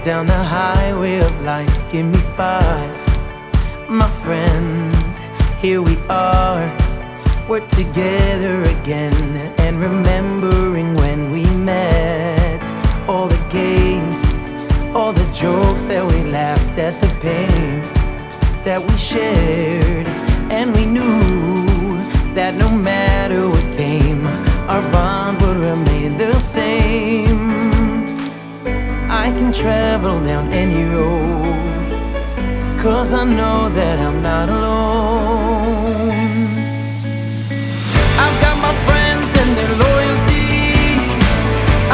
down the highway of life, give me 5. My friend, here we are, we're together again, and remembering when we met. All the games, all the jokes that we laughed at, the pain that we shared, and we knew that no matter what came, our bond would remain the same. I can travel down any road, 'cause I know that I'm not alone. I've got my friends and their loyalty.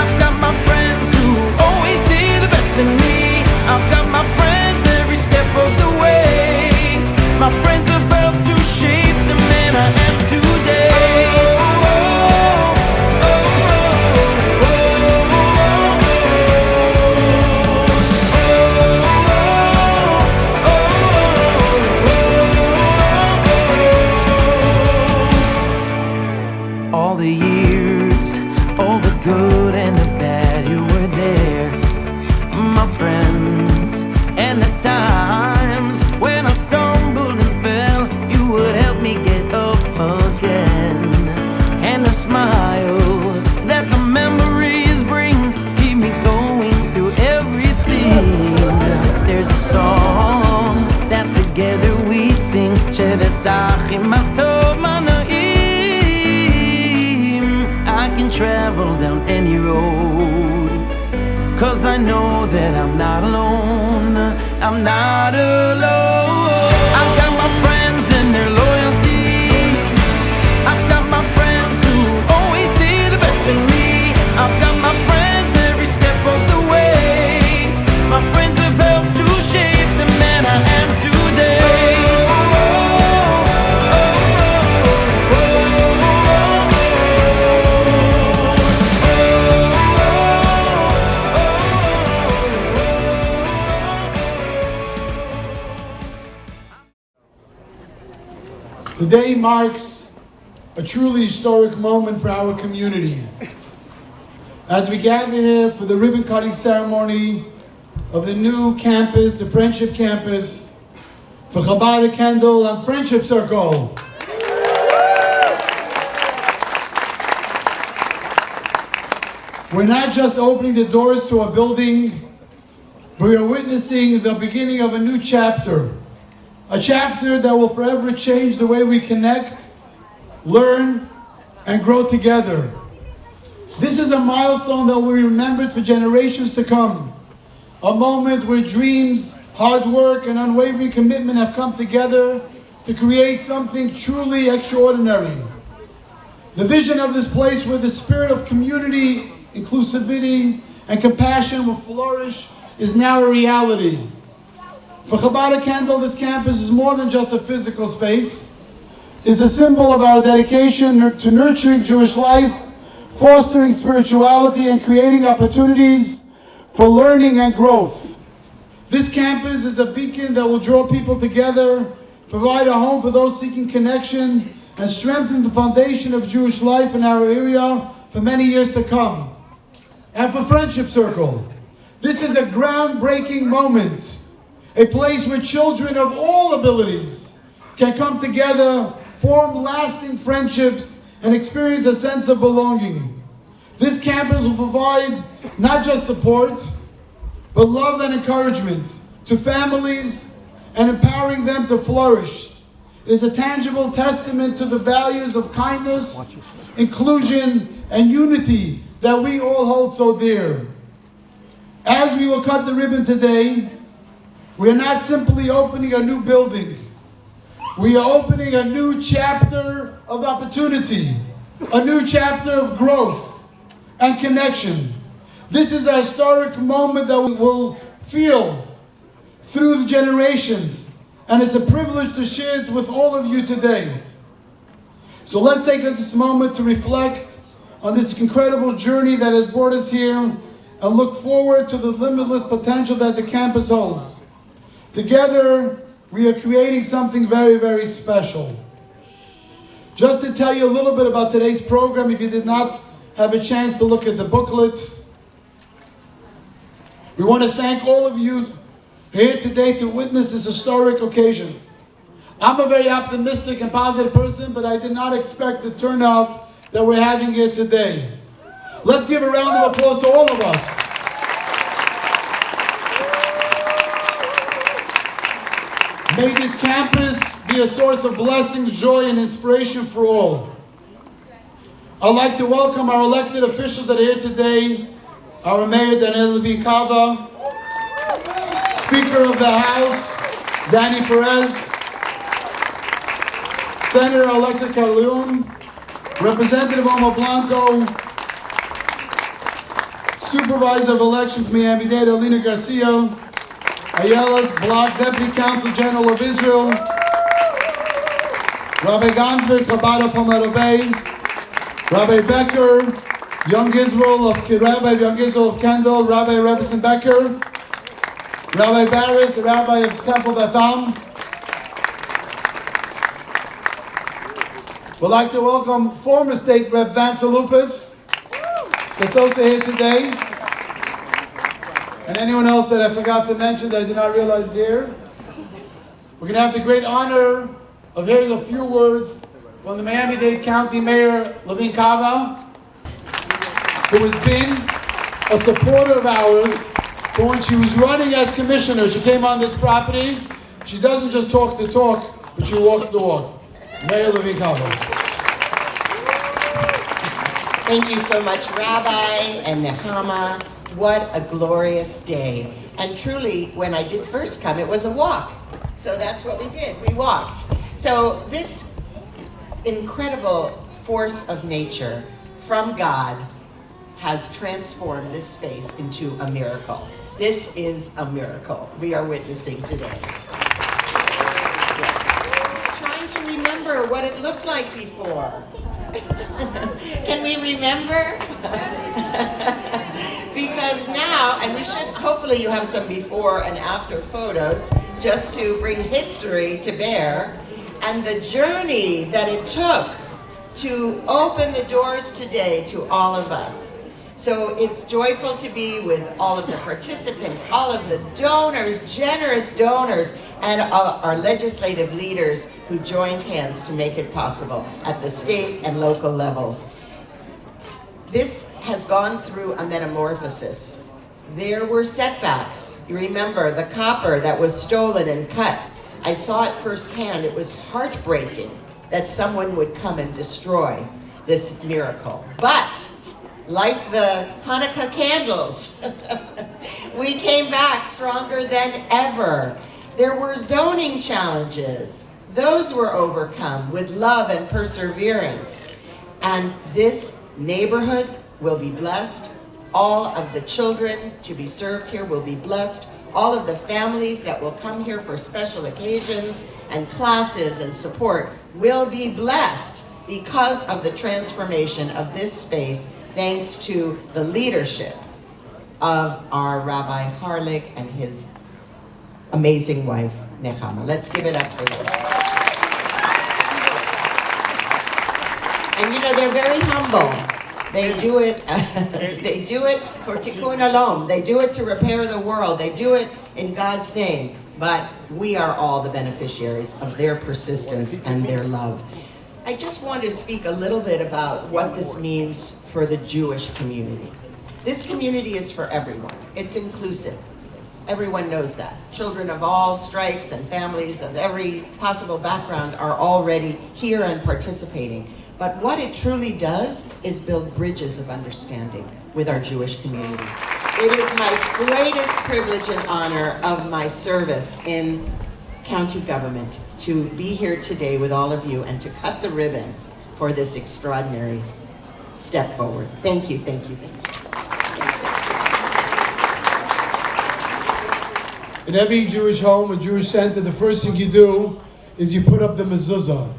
I've got my friends who always see the best in me. I've got my friends every step of the way. My friends have helped to shape the man I am today. All the years, all the good and the bad, you were there, my friends. And the times when I stumbled and fell, you would help me get up again. And the smiles that the memories bring keep me going through everything. There's a song that together we sing, Shevesachim Matov Manaim. I can travel down any road, 'cause I know that I'm not alone. I'm not alone. I've got my friends and their loyalty. I've got my friends who always see the best in me. I've got my friends every step of the way. My friends have helped to shape the man I am today. Today marks a truly historic moment for our community. As we gather here for the ribbon cutting ceremony of the new campus, the Friendship Campus, for Chabad, Kendall, and Friendship Circle. We're not just opening the doors to a building, but we are witnessing the beginning of a new chapter. A chapter that will forever change the way we connect, learn, and grow together. This is a milestone that will be remembered for generations to come. A moment where dreams, hard work, and unwavering commitment have come together to create something truly extraordinary. The vision of this place where the spirit of community, inclusivity, and compassion will flourish is now a reality. For Chabad Kendall, this campus is more than just a physical space. It's a symbol of our dedication to nurturing Jewish life, fostering spirituality, and creating opportunities for learning and growth. This campus is a beacon that will draw people together, provide a home for those seeking connection, and strengthen the foundation of Jewish life in our area for many years to come. And for Friendship Circle, this is a groundbreaking moment. A place where children of all abilities can come together, form lasting friendships, and experience a sense of belonging. This campus will provide not just support, but love and encouragement to families and empowering them to flourish. It is a tangible testament to the values of kindness, inclusion, and unity that we all hold so dear. As we will cut the ribbon today, we are not simply opening a new building. We are opening a new chapter of opportunity, a new chapter of growth and connection. This is a historic moment that we will feel through the generations, and it's a privilege to share it with all of you today. So let's take this moment to reflect on this incredible journey that has brought us here and look forward to the limitless potential that the campus holds. Together, we are creating something very, very special. Just to tell you a little bit about today's program, if you did not have a chance to look at the booklet, We want to thank all of you here today to witness this historic occasion. I'm a very optimistic and positive person, but I did not expect the turnout that we're having here today. Let's give a round of applause to all of us. May this campus be a source of blessings, joy, and inspiration for all. I'd like to welcome our elected officials that are here today, our Mayor, Daniel Levin Kava, Speaker of the House, Danny Perez, Senator Alexa Carleon, Representative Omar Blanco, Supervisor of Election from Miami-Dade, Alina Garcia, Ayala Block, Deputy Counsel General of Israel, Rabbi Gansberg, Chabad of Palmetto Bay, Rabbi Becker, Young Israel of Kendall, Rabbi Rebbeson Becker, Rabbi Barris, the Rabbi of Temple Beth Am. We'd like to welcome former State Rep Vance Lupus, that's also here today. And anyone else that I forgot to mention that I did not realize is here. We're going to have the great honor of hearing a few words from the Miami-Dade County Mayor, Levin Kava, who has been a supporter of ours. But when she was running as commissioner, she came on this property. She doesn't just talk the talk, but she walks the walk. Mayor Levin Kava. Thank you so much, Rabbi and Nechama. What a glorious day. And truly, when I did first come, it was a walk. So that's what we did, we walked. So this incredible force of nature from God has transformed this space into a miracle. This is a miracle we are witnessing today. Yes. I was trying to remember what it looked like before. Can we remember? Because now, and we should, hopefully you have some before and after photos just to bring history to bear and the journey that it took to open the doors today to all of us. So it's joyful to be with all of the participants, all of the donors, generous donors, and our legislative leaders who joined hands to make it possible at the state and local levels. This has gone through a metamorphosis. There were setbacks. You remember the copper that was stolen and cut. I saw it firsthand. It was heartbreaking that someone would come and destroy this miracle. But like the Hanukkah candles, we came back stronger than ever. There were zoning challenges. Those were overcome with love and perseverance. And this neighborhood will be blessed. All of the children to be served here will be blessed. All of the families that will come here for special occasions and classes and support will be blessed because of the transformation of this space, thanks to the leadership of our Rabbi Harlik and his amazing wife, Nechama. Let's give it up for them. And you know, they're very humble. They do it for Tikkun Olam. They do it to repair the world. They do it in God's name. But we are all the beneficiaries of their persistence and their love. I just want to speak a little bit about what this means for the Jewish community. This community is for everyone. It's inclusive. Everyone knows that. Children of all stripes and families of every possible background are already here and participating. But what it truly does is build bridges of understanding with our Jewish community. It is my greatest privilege and honor of my service in county government to be here today with all of you and to cut the ribbon for this extraordinary step forward. Thank you, thank you, thank you. In every Jewish home, a Jewish center, the first thing you do is you put up the mezuzah.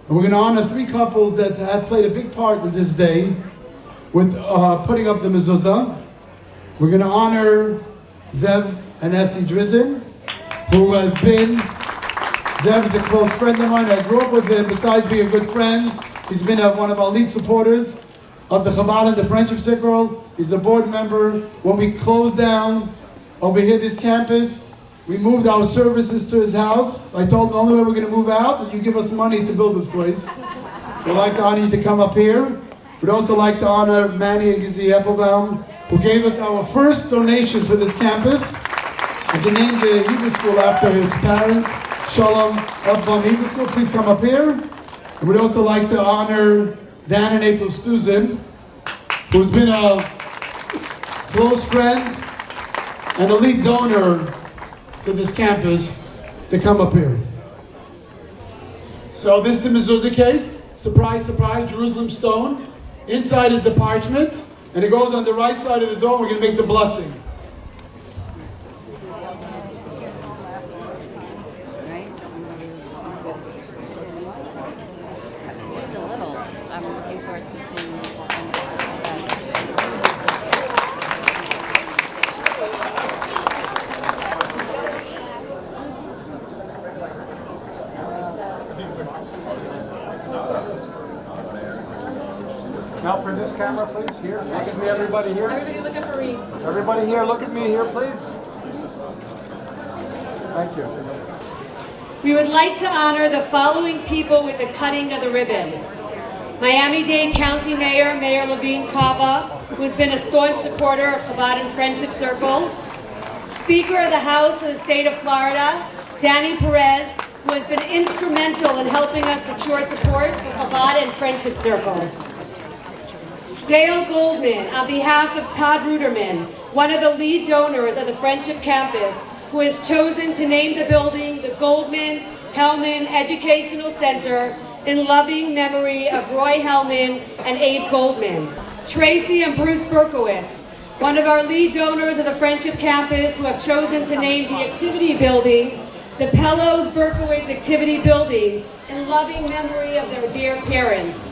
And we're going to honor three couples that have played a big part in this day with putting up the mezuzah. We're going to honor Zev and Esty Drizin, who have been, Zev is a close friend of mine. I grew up with him. Besides being a good friend, he's been one of our lead supporters of the Chabad and the Friendship Circle. He's a board member. When we closed down over here, this campus. We moved our services to his house. I told him the only way we're going to move out is you give us money to build this place. So I'd like to honor you to come up here. We'd also like to honor Manny and Gizzy Applebaum, who gave us our first donation for this campus. And to name the Hebrew school after his parents, Shalom Applebaum Hebrew School. Please come up here. And we'd also like to honor Dan and April Stuzin, who's been a close friend and a lead donor to this campus, to come up here. So this is the mezuzah case. Surprise, surprise, Jerusalem stone. Inside is the parchment, and it goes on the right side of the door. We're going to make the blessing. Just a little. I'm looking forward to seeing Now for this camera, please. Here, look at me, everybody here. Everybody looking for Reed. Everybody here, look at me here, please. Thank you. We would like to honor the following people with the cutting of the ribbon. Miami-Dade County Mayor, Mayor Levine Cava, who's been a staunch supporter of Chabad and Friendship Circle. Speaker of the House of the State of Florida, Danny Perez, who has been instrumental in helping us secure support for Chabad and Friendship Circle. Dale Goldman, on behalf of Todd Ruderman, one of the lead donors of the Friendship Campus, who has chosen to name the building the Goldman Hellman Educational Center in loving memory of Roy Hellman and Abe Goldman. Tracy and Bruce Berkowitz, one of our lead donors of the Friendship Campus, who have chosen to name the activity building the Pellos Berkowitz Activity Building in loving memory of their dear parents.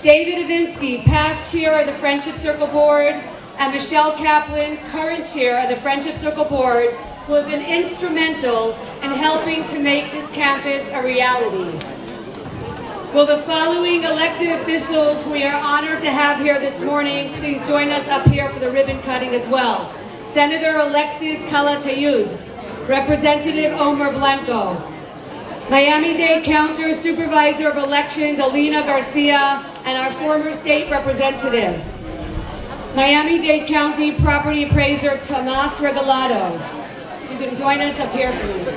David Ivinsky, past chair of the Friendship Circle Board, and Michelle Kaplan, current chair of the Friendship Circle Board, who have been instrumental in helping to make this campus a reality. Will the following elected officials who we are honored to have here this morning please join us up here for the ribbon cutting as well. Senator Alexis Calatayud, Representative Omer Blanco, Miami-Dade County Supervisor of Elections Alina Garcia, and our former state representative. Miami-Dade County Property Appraiser Tomas Regalado. You can join us up here, please.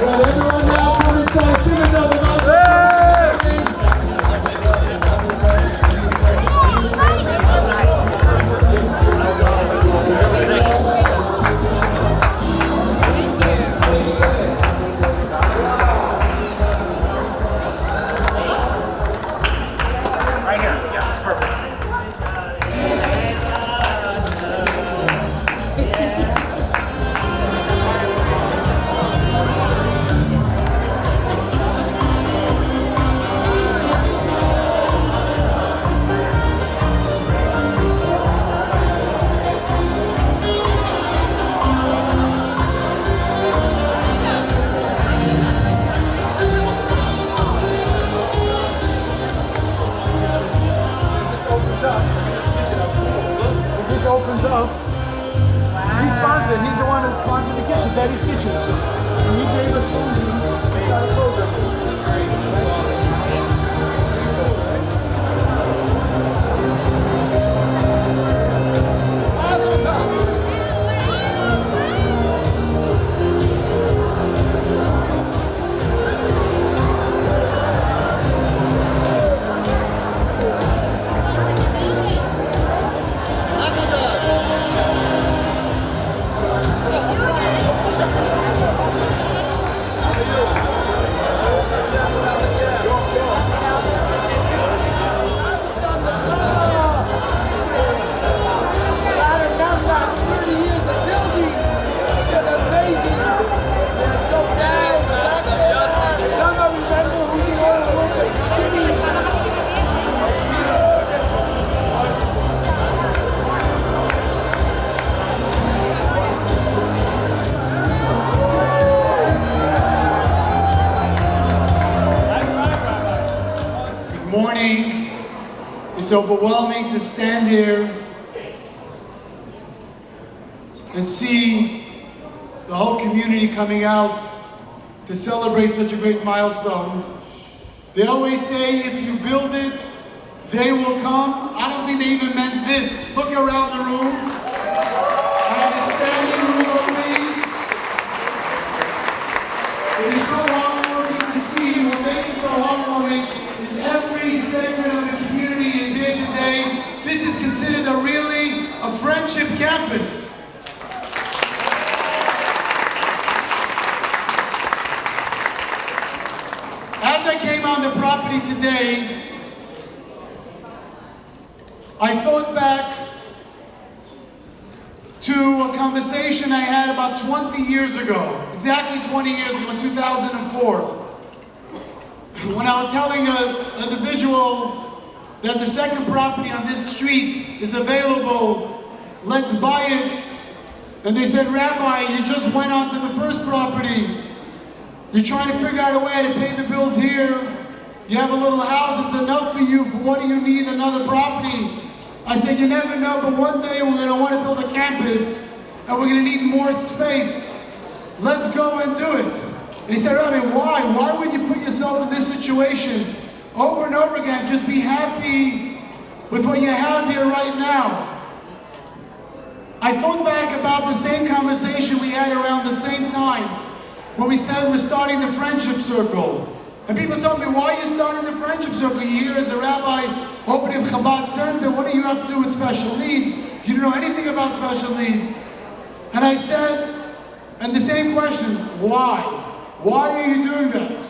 Everyone now come inside, sing another one. Right here. Yeah, perfect. This opens up. He sponsored. He's the one that sponsored the kitchen, Betty's Kitchen. And he gave us food. He started a program. This is great. overwhelming to stand here and see the whole community coming out to celebrate such a great milestone. They always say, if you build it, they will come. I don't think they even meant this. Look around the room. I have a standing room only. It is so heartwarming to see. What makes it so heartwarming is every segment of the community is here today. This is considered a friendship campus. As I came on the property today, I thought back to a conversation I had about 20 years ago, exactly 20 years ago, in 2004, when I was telling an individual that the second property on this street is available, let's buy it. And they said, Rabbi, you just went on to the first property. You're trying to figure out a way to pay the bills here. You have a little house, it's enough for you. What do you need another property? I said, you never know, but one day we're going to want to build a campus and we're going to need more space. Let's go and do it. And he said, Rabbi, why? Why would you put yourself in this situation over and over again? Just be happy with what you have here right now. I thought back about the same conversation we had around the same time when we said we're starting the friendship circle. And people told me, why are you starting the friendship circle? You're here as a rabbi opening a Chabad center. What do you have to do with special needs? You don't know anything about special needs. And I said, and the same question, why? Why are you doing that?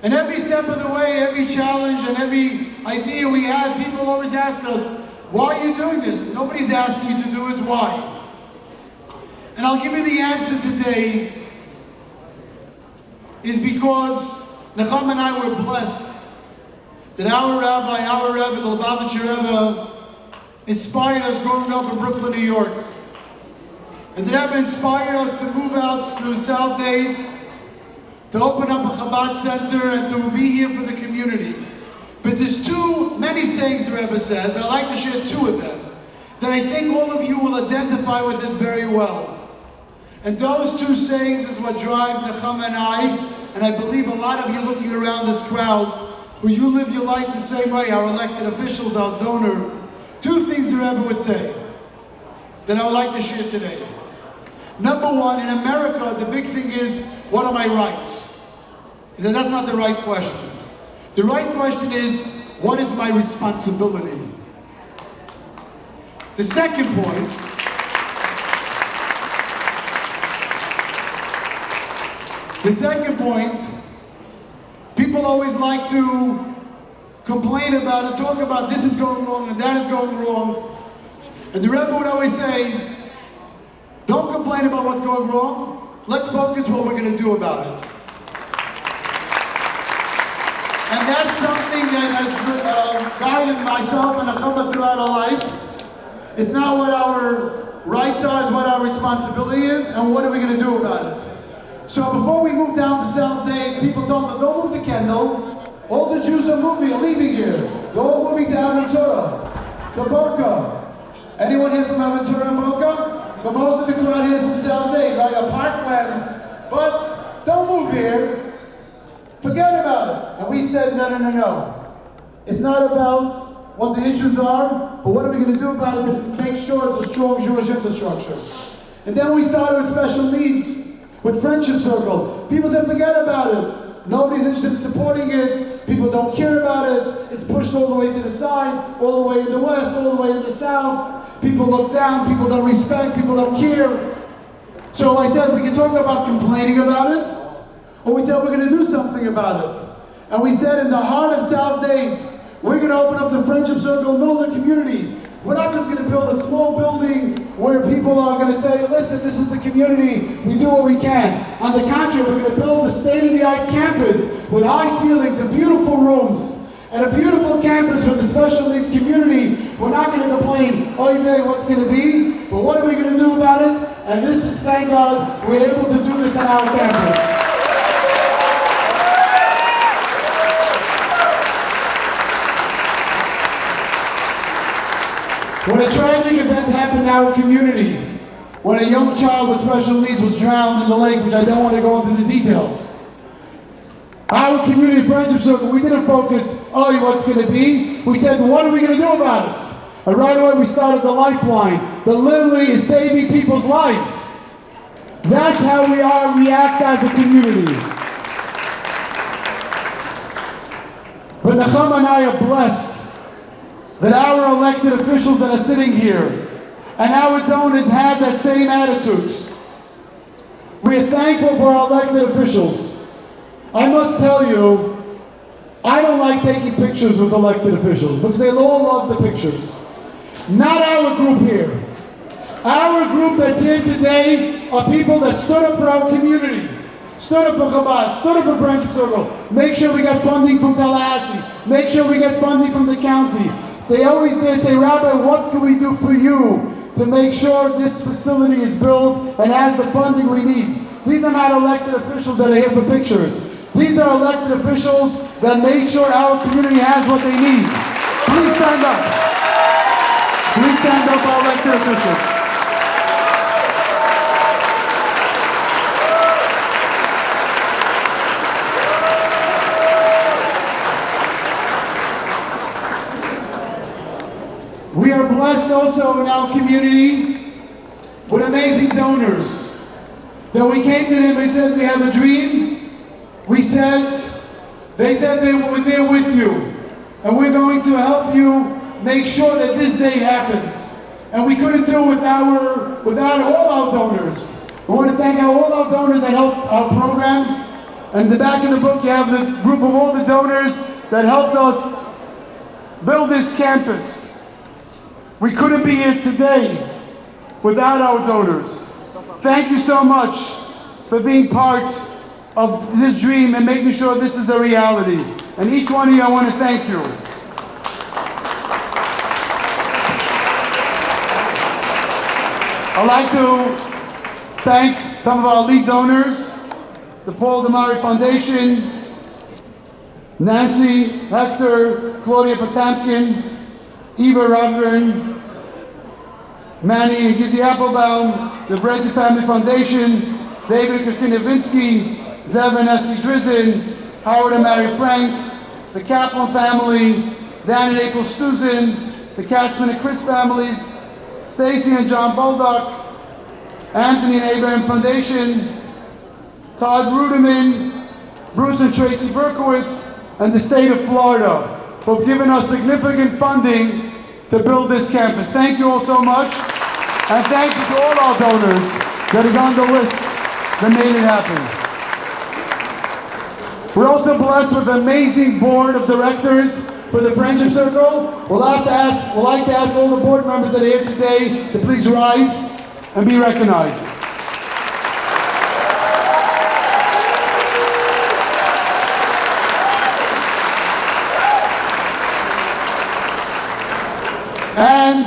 And every step of the way, every challenge and every idea we had, people always ask us, why are you doing this? Nobody's asking you to do it, why? And I'll give you the answer today, is because Nechama and I were blessed that our rabbi, the Lubavitcher Rebbe, inspired us growing up in Brooklyn, New York. And the Rebbe inspired us to move out to South Dade, to open up a Chabad center and to be here for the community. But there's too many sayings the Rebbe said, but I'd like to share two of them, that I think all of you will identify with it very well. And those two sayings is what drives Nechama and I believe a lot of you looking around this crowd, who you live your life the same way, our elected officials, our donor. Two things the Rebbe would say that I would like to share today. Number one, in America, the big thing is, what are my rights? He said, that's not the right question. The right question is, what is my responsibility? The second point, people always like to complain about and talk about this is going wrong and that is going wrong. And the Rebbe would always say, don't complain about what's going wrong. Let's focus what we're going to do about it. And that's something that has guided myself and Nechama throughout our life. It's not what our rights are, it's what our responsibility is, and what are we going to do about it. So before we moved down to South Dade, people told us, don't move to Kendall. All the Jews are leaving here. They're all moving to Aventura, to Boca. Anyone here from Aventura and Boca? But most of the crowd here is from South Dade, right? A parkland. But don't move here. Forget about it. And we said, no. It's not about what the issues are, but what are we going to do about it to make sure it's a strong Jewish infrastructure. And then we started with special needs, with Friendship Circle. People said, forget about it. Nobody's interested in supporting it. People don't care about it. It's pushed all the way to the side, all the way in the west, all the way in the south. People look down, people don't respect, people don't care. So I said, we can talk about complaining about it, or we said we're going to do something about it. And we said in the heart of South Dade, we're going to open up the Friendship Circle in the middle of the community. We're not just going to build a small building where people are going to say, listen, this is the community, we do what we can. On the contrary, we're going to build a state-of-the-art campus with high ceilings and beautiful rooms and a beautiful campus for the special needs community. We're not going to complain, oh, you know what's going to be, but what are we going to do about it? And this is, thank God, we're able to do this on our campus. When a tragic event happened in our community, when a young child with special needs was drowned in the lake, which I don't want to go into the details, our community friendship circle, we didn't focus, oh, what's going to be? We said, what are we going to do about it? And right away we started the Lifeline that literally is saving people's lives. That's how we react as a community. But Nechama and I are blessed that our elected officials that are sitting here and our donors have that same attitude. We are thankful for our elected officials. I must tell you, I don't like taking pictures with elected officials because they all love the pictures. Not our group here. Our group that's here today are people that stood up for our community, stood up for Chabad, stood up for Friendship Circle, make sure we got funding from Tallahassee, make sure we get funding from the county. They always dare say, Rabbi, what can we do for you to make sure this facility is built and has the funding we need? These are not elected officials that are here for pictures. These are elected officials that make sure our community has what they need. Please stand up. Please stand up, our elected officials. We are blessed also in our community with amazing donors. That we came to them and said, we have a dream. They said they were there with you. And we're going to help you make sure that this day happens. And we couldn't do it without all our donors. We want to thank all our donors that help our programs. And in the back of the book, you have the group of all the donors that helped us build this campus. We couldn't be here today without our donors. Thank you so much for being part of this dream and making sure this is a reality. And each one of you, I want to thank you. I'd like to thank some of our lead donors, the Paul Damari Foundation, Nancy, Hector, Claudia Potamkin, Eva Ravern, Manny and Gizzy Applebaum, the Brady Family Foundation, David and Christina Vinsky, Zev and Esty Drizzen, Howard and Mary Frank, the Kaplan family, Dan and April Stuzin, the Katzman and Chris families, Stacy and John Bolduck, Anthony and Abraham Foundation, Todd Ruderman, Bruce and Tracy Berkowitz, and the state of Florida for giving us significant funding to build this campus. Thank you all so much, and thank you to all our donors that is on the list that made it happen. We're also blessed with an amazing board of directors for the Friendship Circle. We'd like to ask all the board members that are here today to please rise and be recognized. And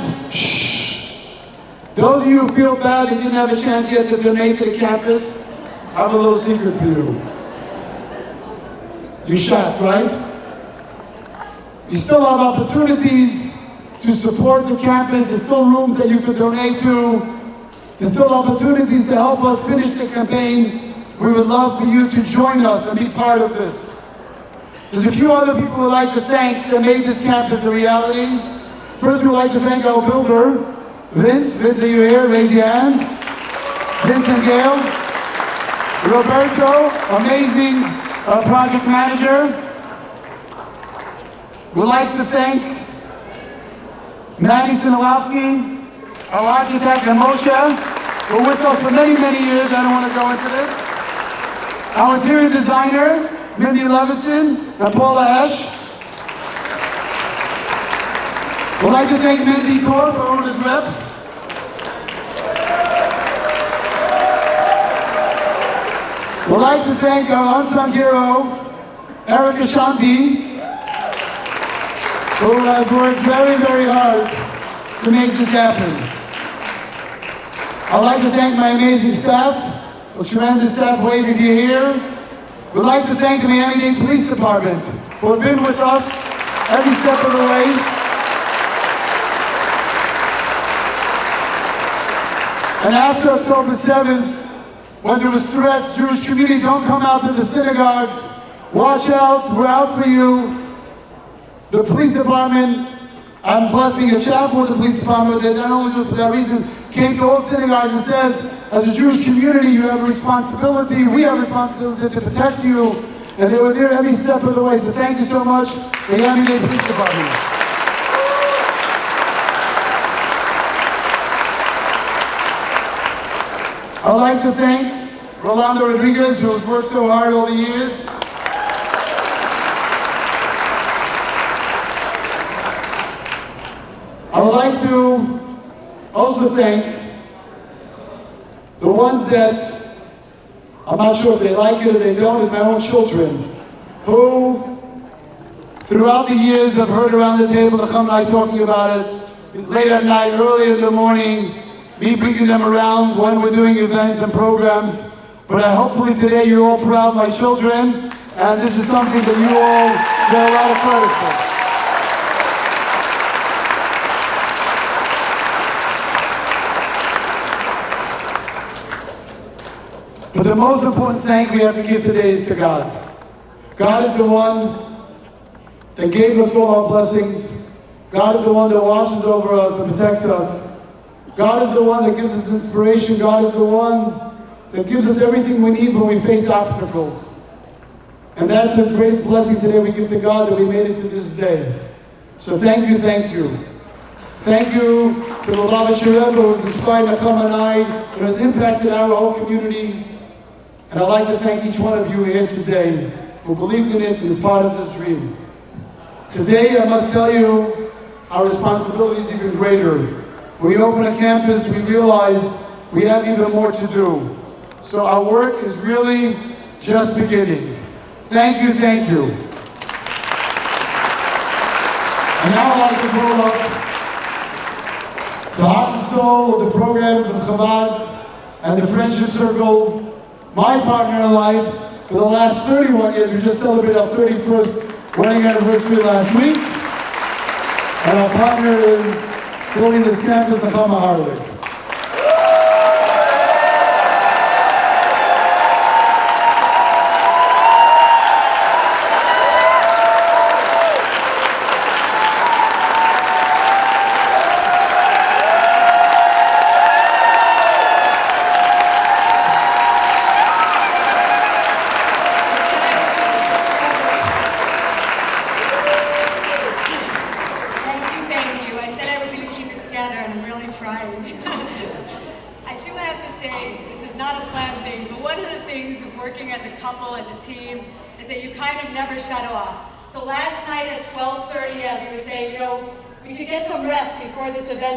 those of you who feel bad and didn't have a chance yet to donate to the campus, I have a little secret for you. You're shocked, right? You still have opportunities to support the campus. There's still rooms that you could donate to. There's still opportunities to help us finish the campaign. We would love for you to join us and be part of this. There's a few other people we'd like to thank that made this campus a reality. First, we'd like to thank our builder, Vince. Vince, are you here? Raise your hand. Vince and Gail. Roberto, amazing project manager. We'd like to thank Manny Sinilowski, our architect, and Moshe, who were with us for many, many years. I don't want to go into this. Our interior designer, Mindy Levinson, and Paula Esch. We'd like to thank Mandy Kaur for owner's rep. We'd like to thank our unsung hero, Erica Shanti, who has worked very, very hard to make this happen. I'd like to thank my amazing staff, a tremendous staff, wave if you're here. We'd like to thank the Miami-Dade Police Department, who have been with us every step of the way. And after October 7th, when there was threats, Jewish community, don't come out to the synagogues. Watch out, we're out for you. The police department, I'm blessed being a chaplain with the police department, they not only do it for that reason, came to all synagogues and says, as a Jewish community, you have a responsibility, we have a responsibility to protect you. And they were there every step of the way. So thank you so much, Miami-Dade Police Department. I'd like to thank Rolando Rodriguez, who has worked so hard over the years. I would like to also thank the ones that, I'm not sure if they like it or they don't, is my own children, who throughout the years have heard around the table, the Chum and I talking about it, late at night, early in the morning, me bringing them around when we're doing events and programs. But hopefully today you're all proud of my children, and this is something that you all get a lot of credit for. But the most important thank we have to give today is to God. God is the one that gave us all our blessings. God is the one that watches over us and protects us. God is the one that gives us inspiration. God is the one that gives us everything we need when we face obstacles. And that's the greatest blessing today we give to God, that we made it to this day. So thank you, thank you. Thank you to the Lubavitcher Rebbe, who has inspired Nachum and I, and has impacted our whole community. And I'd like to thank each one of you here today who believed in it and is part of this dream. Today, I must tell you, our responsibility is even greater. When we open a campus, we realize we have even more to do. So our work is really just beginning. Thank you, thank you. And now I'd like to roll up the heart and soul of the programs of Chabad and the Friendship Circle. My partner in life for the last 31 years. We just celebrated our 31st wedding anniversary last week. And our partner in building this campus, Nachum Harley.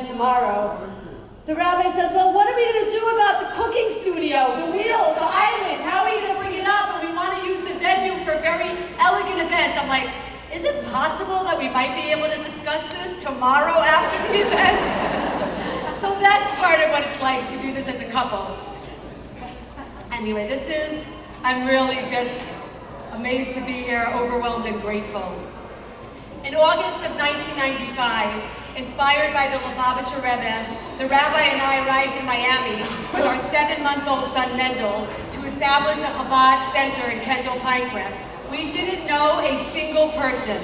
Tomorrow. The rabbi says, well, what are we going to do about the cooking studio, the wheels, the island? How are you going to bring it up? And we want to use the venue for very elegant events. I'm like, is it possible that we might be able to discuss this tomorrow after the event? So that's part of what it's like to do this as a couple. Anyway, I'm really just amazed to be here, overwhelmed and grateful. In August of 1995, inspired by the Lubavitcher Rebbe, the rabbi and I arrived in Miami with our 7-month-old son Kendall to establish a Chabad center in Kendall, Pinecrest. We didn't know a single person.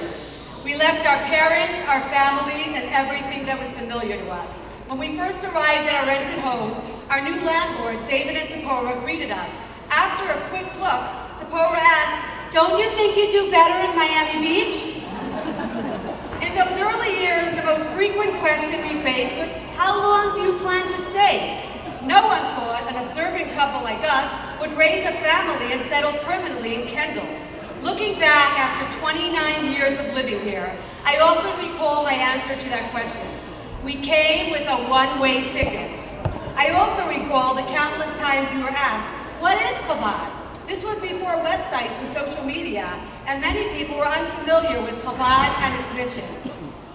We left our parents, our families, and everything that was familiar to us. When we first arrived at our rented home, our new landlords, David and Zipporah, greeted us. After a quick look, Zipporah asked, "Don't you think you do better in Miami Beach?" In those early years, the most frequent question we faced was, how long do you plan to stay? No one thought an observant couple like us would raise a family and settle permanently in Kendall. Looking back after 29 years of living here, I often recall my answer to that question. We came with a one-way ticket. I also recall the countless times we were asked, what is Chabad? This was before websites and social media, and many people were unfamiliar with Chabad and its mission.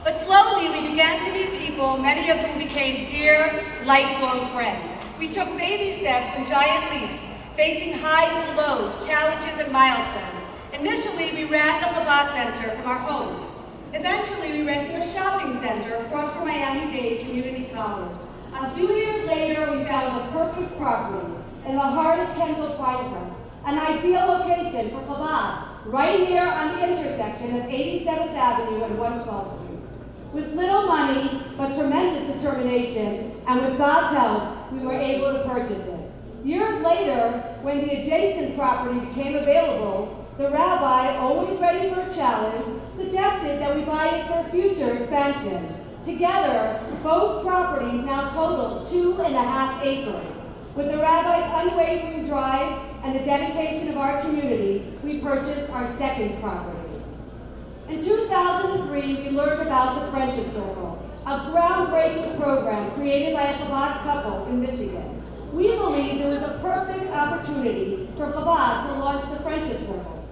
But slowly we began to meet people, many of whom became dear, lifelong friends. We took baby steps and giant leaps, facing highs and lows, challenges and milestones. Initially, we ran the Chabad Center from our home. Eventually, we rented a shopping center across from Miami-Dade Community College. A few years later, later, we found the perfect property in the heart of Kendall, Pinecrest, an ideal location for Chabad, right here on the intersection of 87th Avenue and 112th Street. With little money, but tremendous determination, and with God's help, we were able to purchase it. Years later, when the adjacent property became available, the rabbi, always ready for a challenge, suggested that we buy it for future expansion. Together, both properties now total 2.5 acres. With the rabbi's unwavering drive and the dedication of our community, we purchased our second property. In 2003, we learned about the Friendship Circle, a groundbreaking program created by a Chabad couple in Michigan. We believed it was a perfect opportunity for Chabad to launch the Friendship Circle,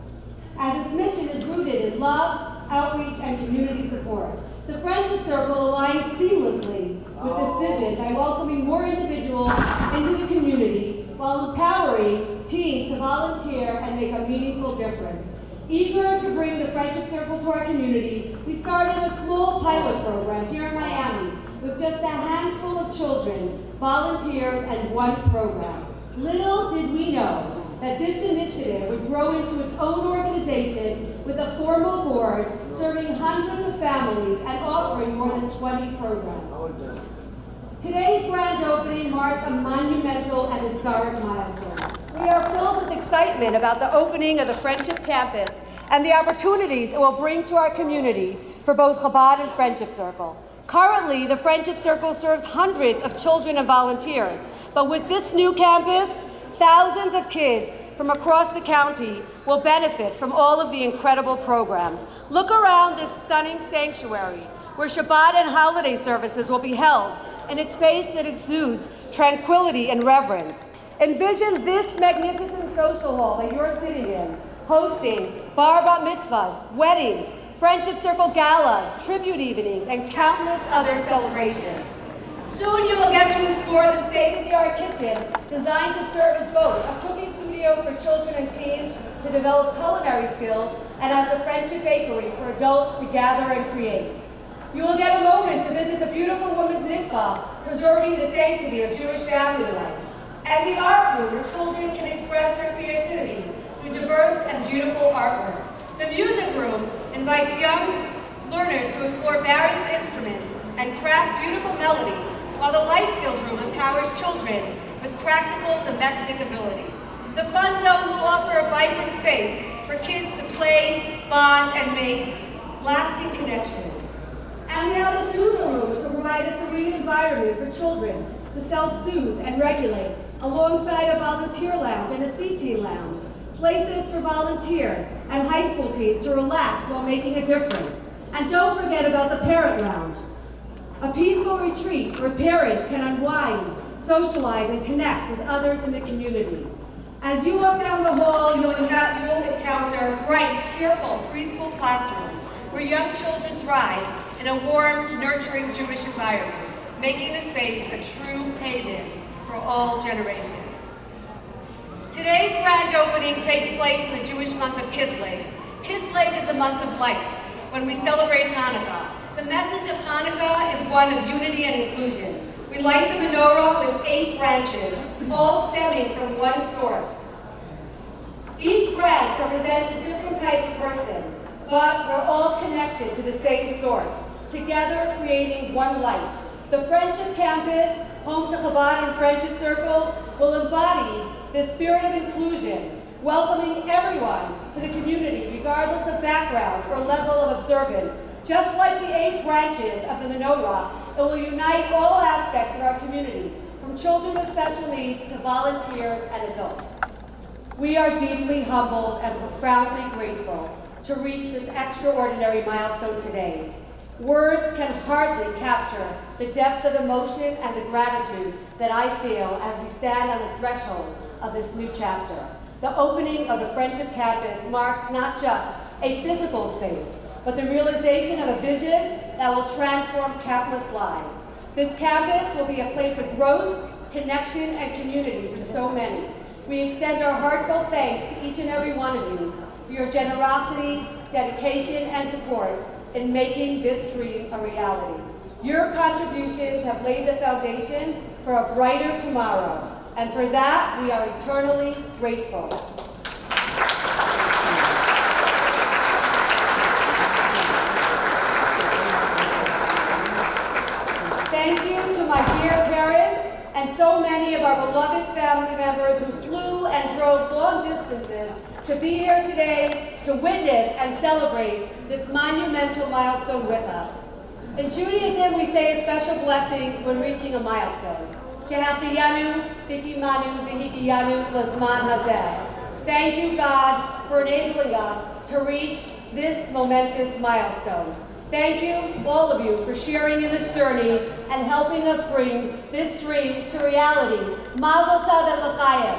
as its mission is rooted in love, outreach, and community support. The Friendship Circle aligns seamlessly with this vision by welcoming more individuals into the community while empowering teens to volunteer and make a meaningful difference. Eager to bring the Friendship Circle to our community, we started a small pilot program here in Miami with just a handful of children, volunteers, and one program. Little did we know that this initiative would grow into its own organization with a formal board serving hundreds of families and offering more than 20 programs. Today's grand opening marks a monumental and historic milestone. We are filled with excitement about the opening of the Friendship Campus and the opportunities it will bring to our community for both Chabad and Friendship Circle. Currently, the Friendship Circle serves hundreds of children and volunteers, but with this new campus, thousands of kids from across the county will benefit from all of the incredible programs. Look around this stunning sanctuary where Shabbat and holiday services will be held in a space that exudes tranquility and reverence. Envision this magnificent social hall that you're sitting in, hosting bar mitzvahs, weddings, Friendship Circle galas, tribute evenings, and countless other celebrations. Soon you will get to explore the state-of-the-art kitchen designed to serve as both a cooking studio for children and teens to develop culinary skills and as a Friendship bakery for adults to gather and create. You will get a moment to visit the beautiful women's mikvah, preserving the sanctity of Jewish family life, and the art room where children can express their creativity through diverse and beautiful artwork. The music room invites young learners to explore various instruments and craft beautiful melodies, while the life skills room empowers children with practical domestic abilities. The fun zone will offer a vibrant space for kids to play, bond, and make lasting connections. And we have a soothing room to provide a serene environment for children to self-soothe and regulate, alongside a volunteer lounge and a CT lounge, places for volunteers and high school teens to relax while making a difference. And don't forget about the parent lounge, a peaceful retreat where parents can unwind, socialize, and connect with others in the community. As you walk down the hall, you'll encounter bright, cheerful preschool classrooms where young children thrive in a warm, nurturing Jewish environment, making the space a true haven for all generations. Today's grand opening takes place in the Jewish month of Kislev. Kislev is a month of light, when we celebrate Hanukkah. The message of Hanukkah is one of unity and inclusion. We light the menorah with 8 branches, all stemming from one source. Each branch represents a different type of person, but we're all connected to the same source, together creating one light. The Friendship Campus, home to Chabad and Friendship Circle, will embody the spirit of inclusion, welcoming everyone to the community regardless of background or level of observance. Just like the 8 branches of the menorah, it will unite all aspects of our community, from children with special needs to volunteers and adults. We are deeply humbled and profoundly grateful to reach this extraordinary milestone today. Words can hardly capture the depth of emotion and the gratitude that I feel as we stand on the threshold of this new chapter. The opening of the Friendship Campus marks not just a physical space, but the realization of a vision that will transform countless lives. This campus will be a place of growth, connection, and community for so many. We extend our heartfelt thanks to each and every one of you for your generosity, dedication, and support in making this dream a reality. Your contributions have laid the foundation for a brighter tomorrow, and for that, we are eternally grateful. Thank you to my dear parents and so many of our beloved family members who flew and drove long distances to be here today to witness and celebrate this monumental milestone with us. In Judaism, we say a special blessing when reaching a milestone. Shehachiyanu, Vikimanu, Vihikiyanu, Lazman Hazeh. Thank you, God, for enabling us to reach this momentous milestone. Thank you, all of you, for sharing in this journey and helping us bring this dream to reality. Mazel tov and l'chaim.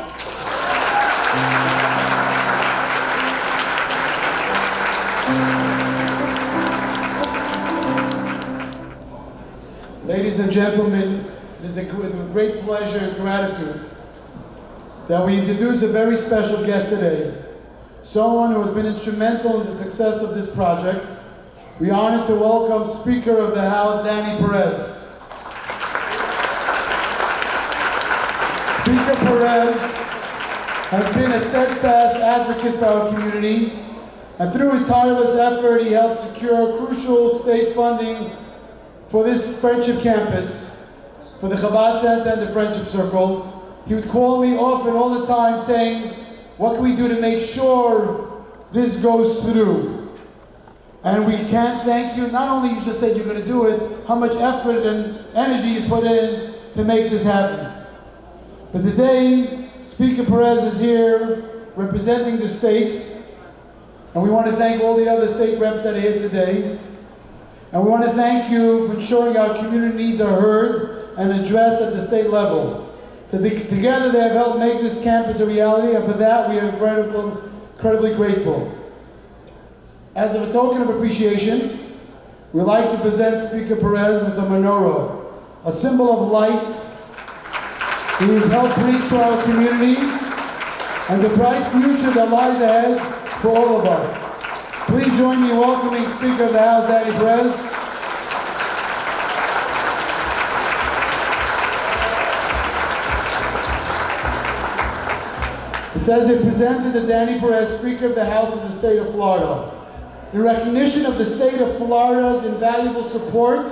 Ladies and gentlemen, it is with great pleasure and gratitude that we introduce a very special guest today, someone who has been instrumental in the success of this project. We are honored to welcome Speaker of the House, Danny Perez. Speaker Perez has been a steadfast advocate for our community, and through his tireless effort, he helped secure crucial state funding for this Friendship Campus, for the Chabad Center and the Friendship Circle. He would call me often, all the time, saying, what can we do to make sure this goes through? And we can't thank you. Not only you just said you're going to do it, how much effort and energy you put in to make this happen. But today, Speaker Perez is here representing the state, and we want to thank all the other state reps that are here today. And we want to thank you for ensuring our community needs are heard and addressed at the state level. Together they have helped make this campus a reality, and for that we are incredibly grateful. As a token of appreciation, we'd like to present Speaker Perez with a menorah, a symbol of light. He has helped bring to our community and the bright future that lies ahead for all of us. Please join me in welcoming Speaker of the House, Danny Perez. It says it presented to Danny Perez, Speaker of the House of the State of Florida, in recognition of the State of Florida's invaluable support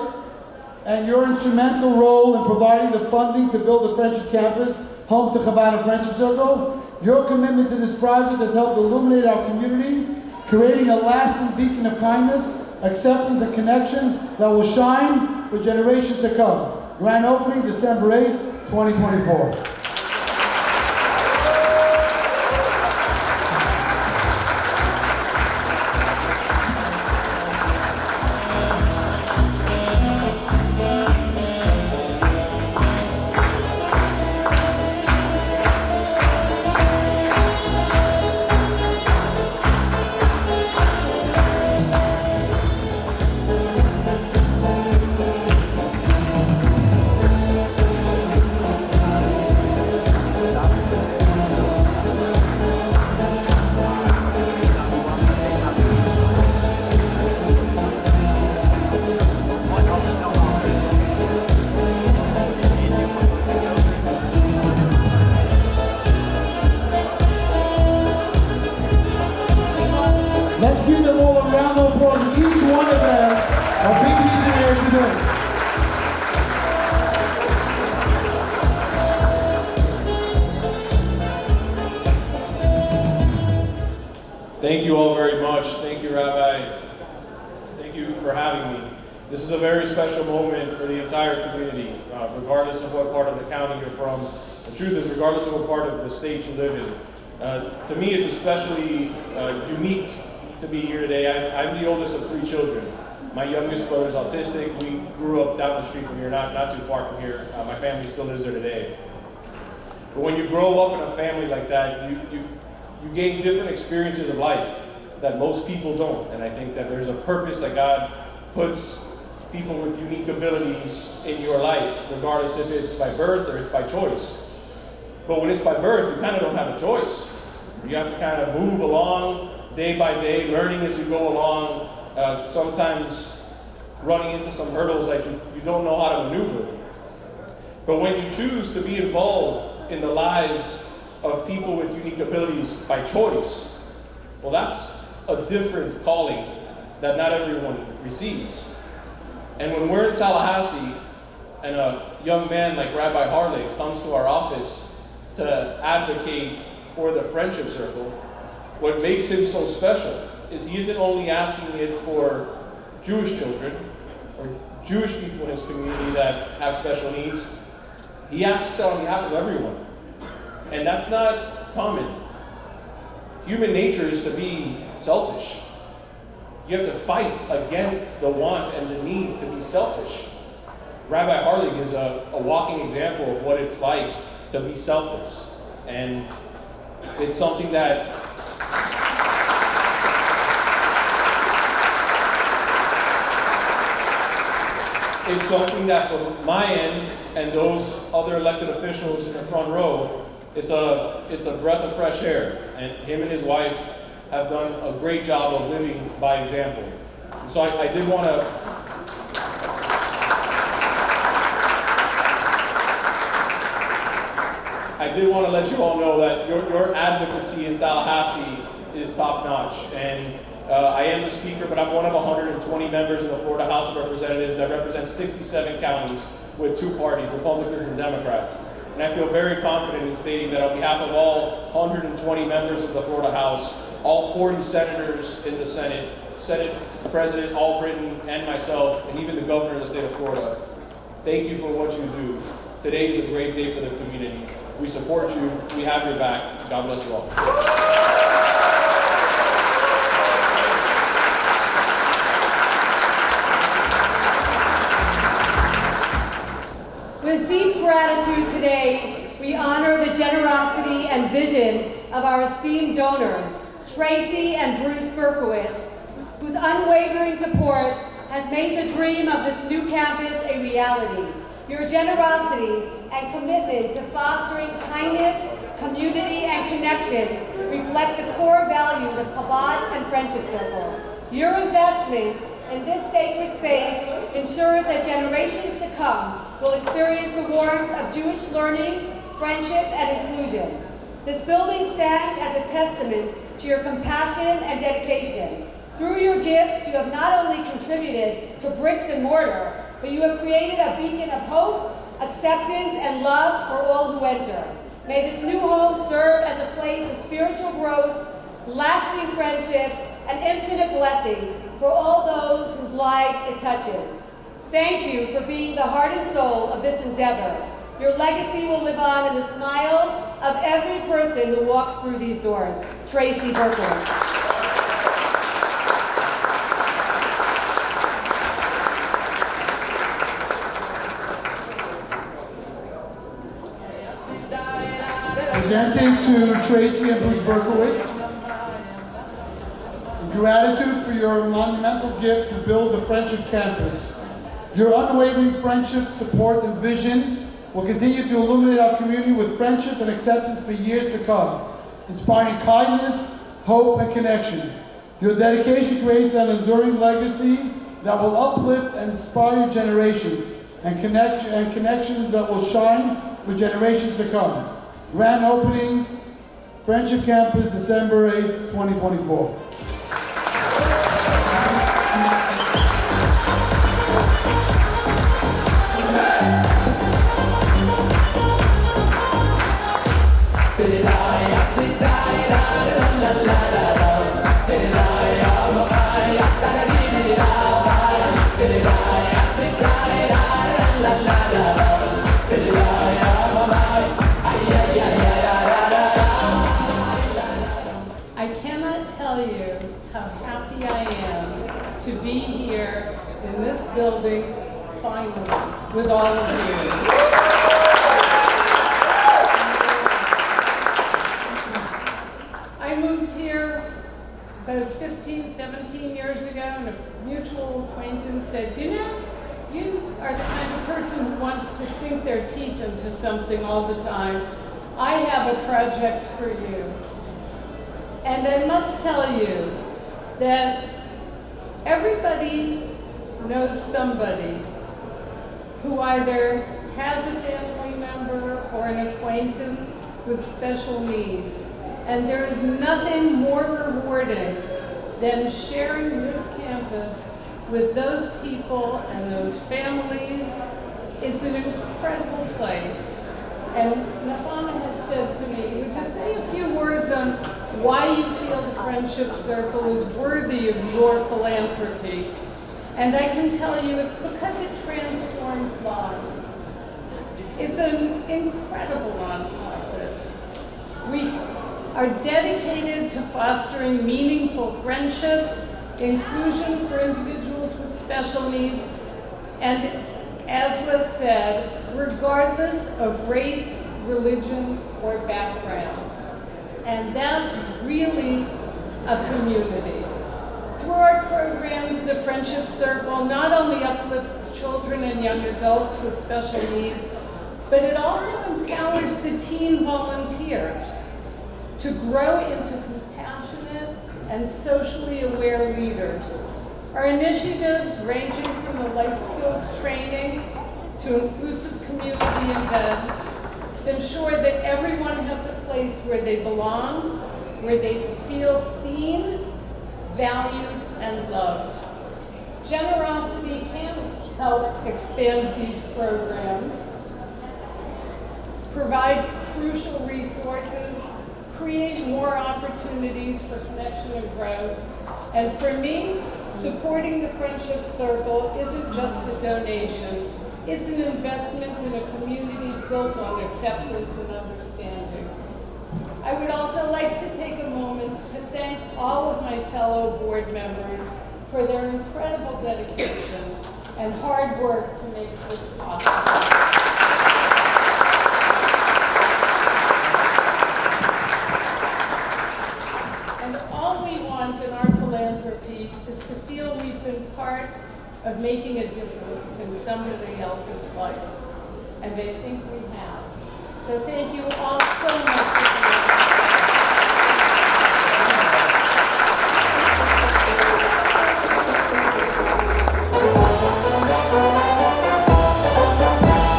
and your instrumental role in providing the funding to build the Friendship Campus, home to Chabad and Friendship Circle. Your commitment to this project has helped illuminate our community, creating a lasting beacon of kindness, acceptance, and connection that will shine for generations to come. Grand opening December 8th, 2024. Let's give them all a round of applause. Each one of them are big reason here today. Thank you all very much. Thank you, Rabbi. Thank you for having me. This is a very special moment for the entire community, regardless of what part of the county you're from. The truth is, regardless of what part of the state you live in. To me, it's especially unique to be here today. I'm the oldest of 3 children. My youngest brother's autistic. We grew up down the street from here, not too far from here. My family still lives there today. But when you grow up in a family like that, you gain different experiences of life that most people don't. And I think that there's a purpose that God puts people with unique abilities in your life, regardless if it's by birth or it's by choice. But when it's by birth, you kind of don't have a choice. You have to kind of move along day by day, learning as you go along. Sometimes running into some hurdles that you don't know how to maneuver. But when you choose to be involved in the lives of people with unique abilities by choice, well, that's a different calling that not everyone receives. And when we're in Tallahassee and a young man like Rabbi Harley comes to our office to advocate for the Friendship Circle, what makes him so special is he isn't only asking it for Jewish children or Jewish people in his community that have special needs. He asks on behalf of everyone. And that's not common. Human nature is to be selfish. You have to fight against the want and the need to be selfish. Rabbi Harley is a walking example of what it's like to be selfless. And it's something that from my end and those other elected officials in the front row, it's a breath of fresh air. And him and his wife have done a great job of living by example. So I did want to let you all know that your advocacy in Tallahassee is top notch. And I am the speaker, but I'm one of 120 members in the Florida House of Representatives that represents 67 counties with two parties, Republicans and Democrats. And I feel very confident in stating that on behalf of all 120 members of the Florida House, all 40 senators in the Senate President Albritton and myself, and even the governor of the state of Florida, thank you for what you do. Today is a great day for the community. We support you. We have your back. God bless you all. With deep gratitude today, we honor the generosity and vision of our esteemed donors, Tracy and Bruce Berkowitz, whose unwavering support has made the dream of this new campus a reality. Your generosity and commitment to fostering kindness, community, and connection reflect the core values of Chabad and Friendship Circle. Your investment in this sacred space ensures that generations to come will experience the warmth of Jewish learning, friendship, and inclusion. This building stands as a testament to your compassion and dedication. Through your gift, you have not only contributed to bricks and mortar, but you have created a beacon of hope, acceptance, and love for all who enter. May this new home serve as a place of spiritual growth, lasting friendships, and infinite blessings for all those whose lives it touches. Thank you for being the heart and soul of this endeavor. Your legacy will live on in the smiles of every person who walks through these doors. Tracy Berkowitz. Presenting to Tracy and Bruce Berkowitz, in gratitude for your monumental gift to build the Friendship Campus. Your unwavering friendship, support, and vision will continue to illuminate our community with friendship and acceptance for years to come, inspiring kindness, hope, and connection. Your dedication creates an enduring legacy that will uplift and inspire generations, and connections that will shine for generations to come. Grand opening, Friendship Campus, December 8th, 2024. Building finally with all of you. I moved here about 15, 17 years ago, and a mutual acquaintance said, you know, you are the kind of person who wants to sink their teeth into something all the time. I have a project for you. And I must tell you that everybody knows somebody who either has a family member or an acquaintance with special needs. And there is nothing more rewarding than sharing this campus with those people and those families. It's an incredible place. And Nafana had said to me, would you say a few words on why you feel the Friendship Circle is worthy of your philanthropy? And I can tell you it's because it transforms lives. It's an incredible nonprofit. We are dedicated to fostering meaningful friendships, inclusion for individuals with special needs, and as was said, regardless of race, religion, or background. And that's really a community. Through our programs, the Friendship Circle not only uplifts children and young adults with special needs, but it also empowers the teen volunteers to grow into compassionate and socially aware leaders. Our initiatives, ranging from the life skills training to inclusive community events, ensure that everyone has a place where they belong, where they feel seen, valued, and loved. Generosity can help expand these programs, provide crucial resources, create more opportunities for connection and growth. And for me, supporting the Friendship Circle isn't just a donation, it's an investment in a community built on acceptance and understanding. I would also like to take a moment to thank all of my fellow board members for their incredible dedication and hard work to make this possible. And all we want in our philanthropy is to feel we've been part of making a difference in somebody else's life. And they think we have. So thank you all so much for coming.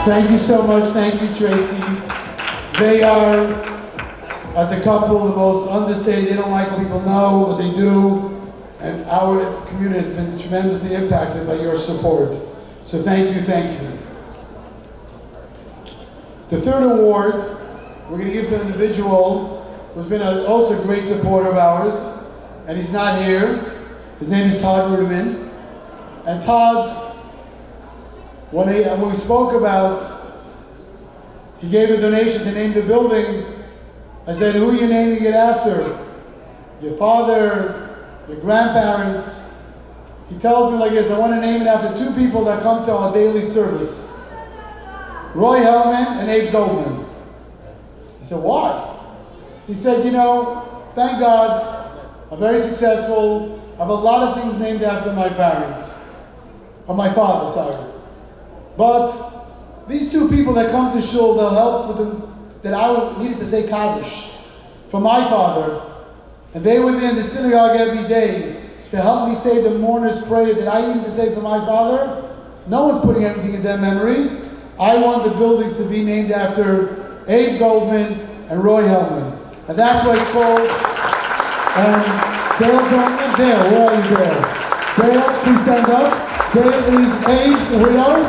Thank you so much. Thank you, Tracy. They are, as a couple, the most understated. They don't like when people know what they do. And our community has been tremendously impacted by your support. So thank you, thank you. The third award, we're going to give to an individual who's been also a great supporter of ours. And he's not here. His name is Todd Ruderman. And Todd, when we spoke about, he gave a donation to name the building. I said, who are you naming it after? Your father, your grandparents? He tells me like this, I want to name it after two people that come to our daily service. Roy Hellman and Abe Goldman. I said, why? He said, you know, thank God, I'm very successful. I have a lot of things named after my parents. Or my father, sorry. But these two people that come to shul, they'll help with them, that I needed to say Kaddish for my father. And they were there in the synagogue every day to help me say the mourner's prayer that I needed to say for my father. No one's putting anything in their memory. I want the buildings to be named after Abe Goldman and Roy Hellman. And that's what it's called. And Dale Goldman, Dale, where are you, Dale? Dale, please stand up. Dale is Abe's widow.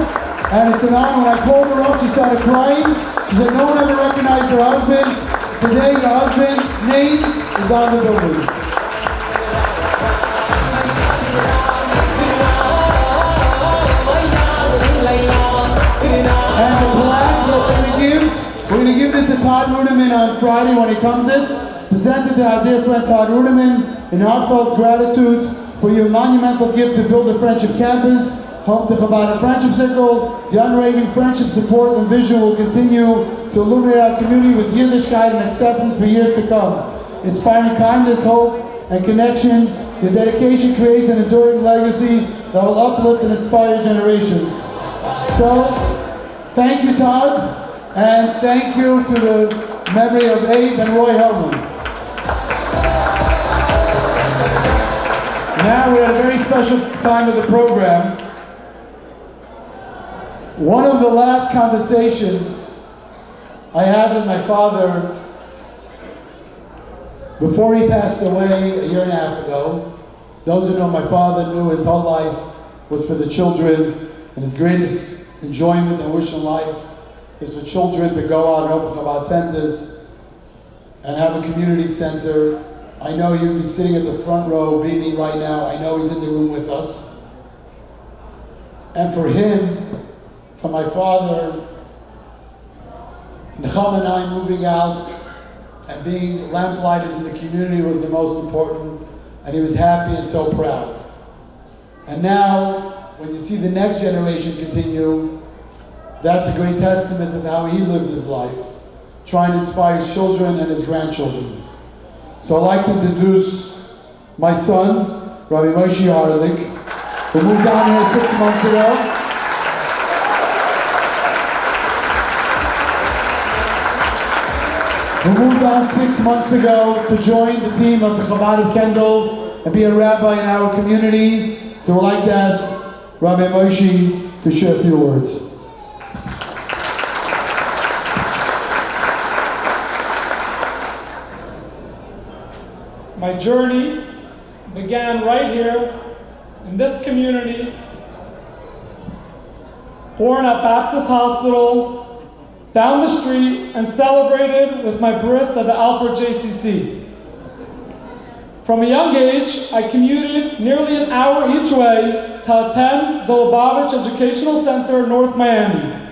And it's an honor. When I called her up, she started crying. She said no one ever recognized her husband. Today, her husband's name is on the building. And the plaque that we're going to give this to Todd Ruderman on Friday when he comes in. Presented to our dear friend Todd Ruderman in heartfelt gratitude for your monumental gift to build a Friendship campus, home to Chabad and Friendship Circle. Your unwavering friendship, support, and vision will continue to illuminate our community with Yiddishkeit and acceptance for years to come. Inspiring kindness, hope, and connection, your dedication creates an enduring legacy that will uplift and inspire generations. So, thank you, Todd, and thank you to the memory of Abe and Roy Hellman. Now we're at a very special time of the program. One of the last conversations I had with my father before he passed away a year and a half ago. Those who know my father knew his whole life was for the children, and his greatest enjoyment and wish in life is for children to go out and open Chabad centers and have a community center. I know he would be sitting at the front row beaming right now. I know he's in the room with us. And for him, for my father, Nechama and I moving out and being lamplighters in the community was the most important, and he was happy and so proud. And now, when you see the next generation continue, that's a great testament of how he lived his life, trying to inspire his children and his grandchildren. So I'd like to introduce my son, Rabbi Moshe Harlik, who moved down here 6 months ago. Who moved down 6 months ago to join the team of the Chabad of Kendall and be a rabbi in our community. So we'd like to ask Rabbi Moshe to share a few words. My journey began right here in this community, born at Baptist Hospital, down the street, and celebrated with my bris at the Alpert JCC. From a young age, I commuted nearly an hour each way to attend the Lubavitch Educational Center in North Miami.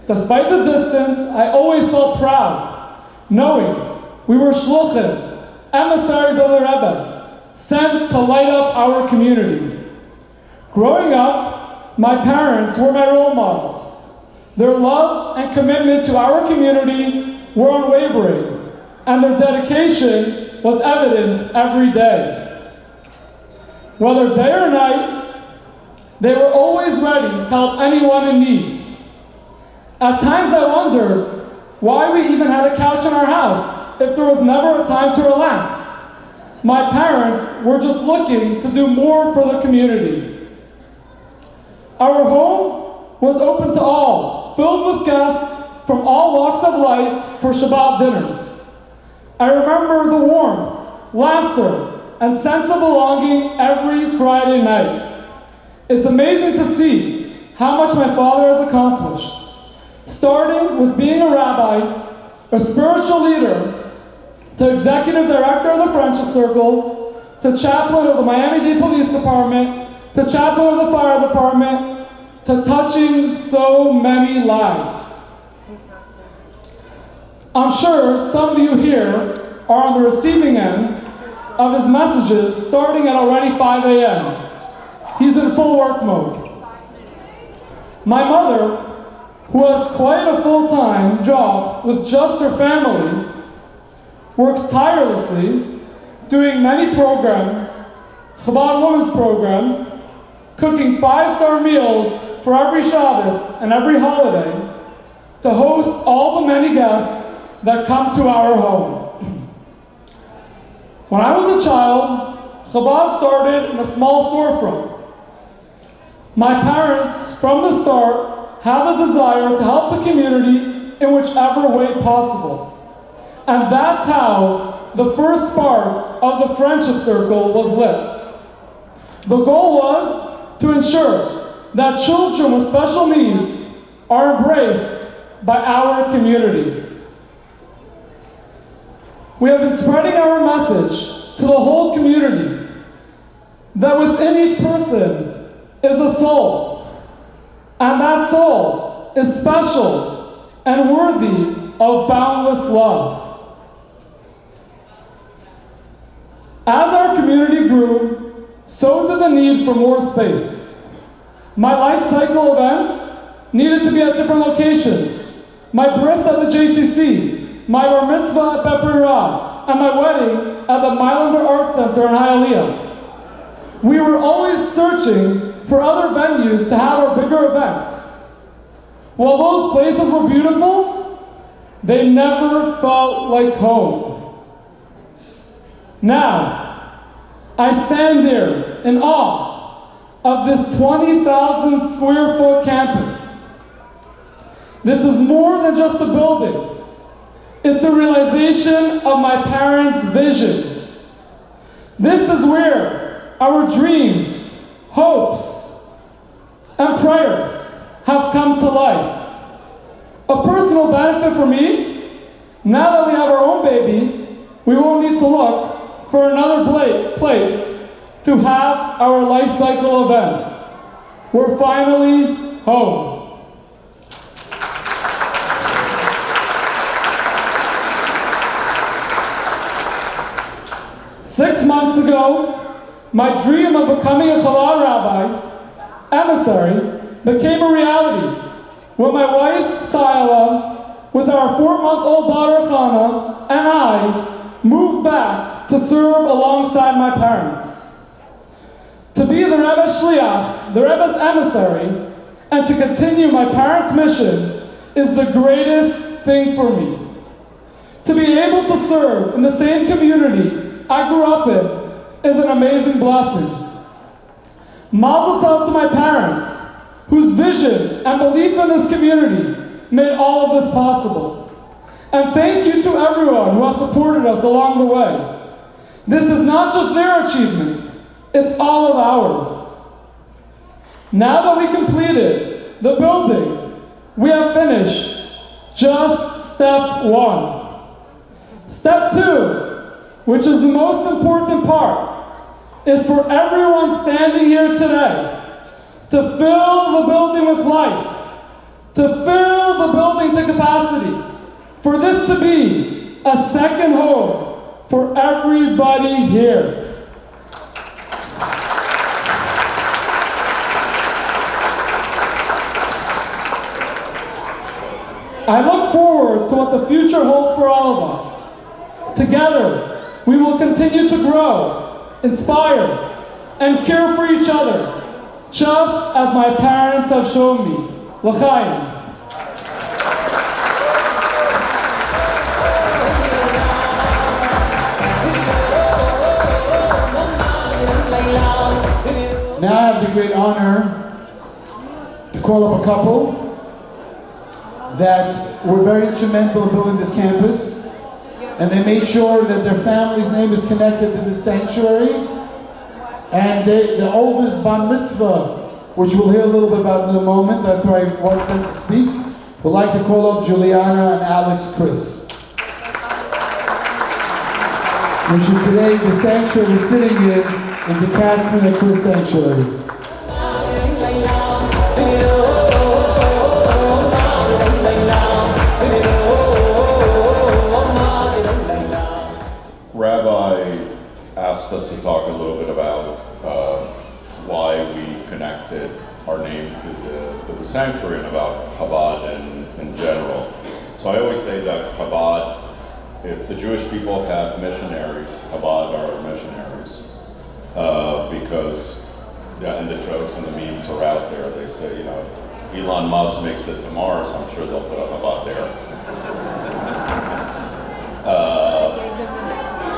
Despite the distance, I always felt proud, knowing we were shluchim, emissaries of the Rebbe, sent to light up our community. Growing up, my parents were my role models. Their love and commitment to our community were unwavering, and their dedication was evident every day. Whether day or night, they were always ready to help anyone in need. At times I wondered why we even had a couch in our house if there was never a time to relax. My parents were just looking to do more for the community. Our home was open to all, filled with guests from all walks of life for Shabbat dinners. I remember the warmth, laughter, and sense of belonging every Friday night. It's amazing to see how much my father has accomplished, starting with being a rabbi, a spiritual leader, to executive director of the Friendship Circle, to chaplain of the Miami-Dade Police Department, to chaplain of the Fire Department, to touching so many lives. I'm sure some of you here are on the receiving end of his messages starting at already 5 a.m. He's in full work mode. My mother, who has quite a full-time job with just her family, works tirelessly, doing many programs, Chabad women's programs, cooking 5-star meals for every Shabbos and every holiday, to host all the many guests that come to our home. When I was a child, Chabad started in a small storefront. My parents, from the start, had a desire to help the community in whichever way possible. And that's how the first spark of the Friendship Circle was lit. The goal was to ensure that children with special needs are embraced by our community. We have been spreading our message to the whole community that within each person is a soul, and that soul is special and worthy of boundless love. As our community grew, so did the need for more space. My life cycle events needed to be at different locations. My bris at the JCC, my bar mitzvah at Bet Brira, and my wedding at the Mailander Art Center in Hialeah. We were always searching for other venues to have our bigger events. While those places were beautiful, they never felt like home. Now, I stand here in awe of this 20,000 square foot campus, This is more than just a building. It's the realization of my parents' vision. This is where our dreams, hopes, and prayers have come to life. A personal benefit for me, now that we have our own baby, we won't need to look for another place to have our life cycle events. We're finally home. 6 months ago, my dream of becoming a Chabad rabbi, emissary, became a reality when my wife, Tyler, with our 4-month-old daughter, Chana, and I moved back to serve alongside my parents. To be the Rebbe's Shliach, the Rebbe's emissary, and to continue my parents' mission is the greatest thing for me. To be able to serve in the same community I grew up in is an amazing blessing. Mazel tov to my parents, whose vision and belief in this community made all of this possible. And thank you to everyone who has supported us along the way. This is not just their achievement, it's all of ours. Now that we completed the building, we have finished just step 1. Step 2, which is the most important part, is for everyone standing here today to fill the building with life, to fill the building to capacity, for this to be a second home for everybody here. I look forward to what the future holds for all of us. Together, we will continue to grow, inspire, and care for each other, just as my parents have shown me. L'chaim. Now I have the great honor to call up a couple that were very instrumental in building this campus. And they made sure that their family's name is connected to this sanctuary. And the oldest bar mitzvah, which we'll hear a little bit about in a moment, that's why I want them to speak, would like to call up Juliana and Alex Chris. Which is today, the sanctuary we're sitting in is the Katzman and Chris Sanctuary. Rabbi asked us to talk a little bit about why we connected our name to the sanctuary and about Chabad in general. So I always say that Chabad, if the Jewish people have missionaries, Chabad are missionaries. Because, and the jokes and the memes are out there. They say, if Elon Musk makes it to Mars, I'm sure they'll put a Chabad there.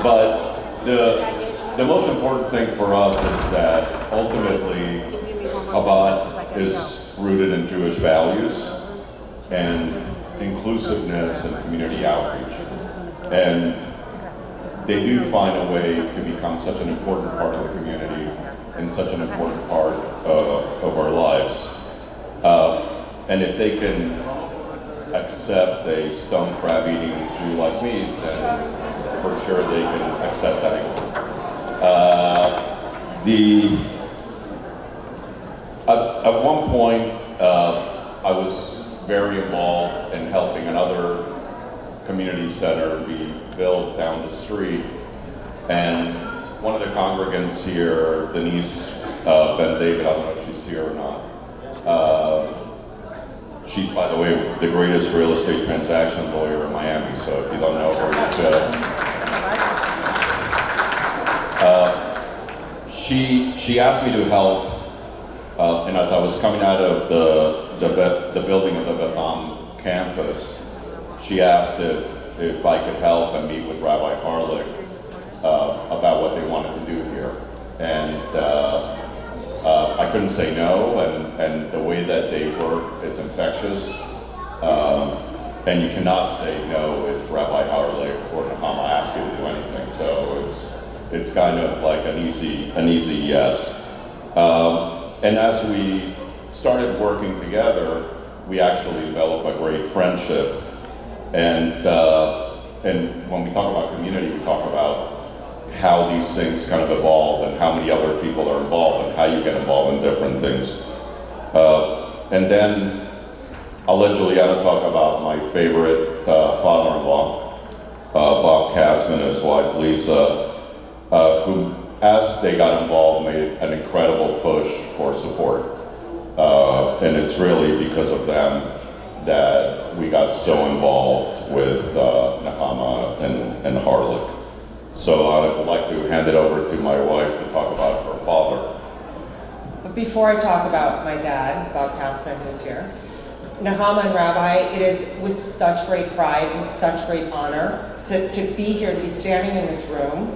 But the most important thing for us is that ultimately Chabad is rooted in Jewish values and inclusiveness and community outreach. And they do find a way to become such an important part of the community and such an important part of our lives. And if they can accept a stone crab eating Jew like me, then for sure they can accept that. At one point, I was very involved in helping another community center be built down the street, and one of the congregants here, Denise Ben David, I don't know if she's here or not. She's, by the way, the greatest real estate transaction lawyer in Miami, so if you don't know her, you should. She asked me to help, and as I was coming out of the building of the Betham campus, she asked if I could help and meet with Rabbi Harlick about what they wanted to do here. And I couldn't say no, and the way that they work is infectious. And you cannot say no if Rabbi Harley or Nahama ask you to do anything. So it's kind of like an easy yes. And as we started working together, we actually developed a great friendship. And when we talk about community, we talk about how these things kind of evolve and how many other people are involved and how you get involved in different things. And then I'll let Juliana talk about my favorite father-in-law, Bob Katzman, and his wife Lisa, who, as they got involved, made an incredible push for support. And it's really because of them that we got so involved with Nahama and Harlech. So I would like to hand it over to my wife to talk about her father. But before I talk about my dad, Bob Katzman, who's here, Nahama and Rabbi, it is with such great pride and such great honor to be here, to be standing in this room.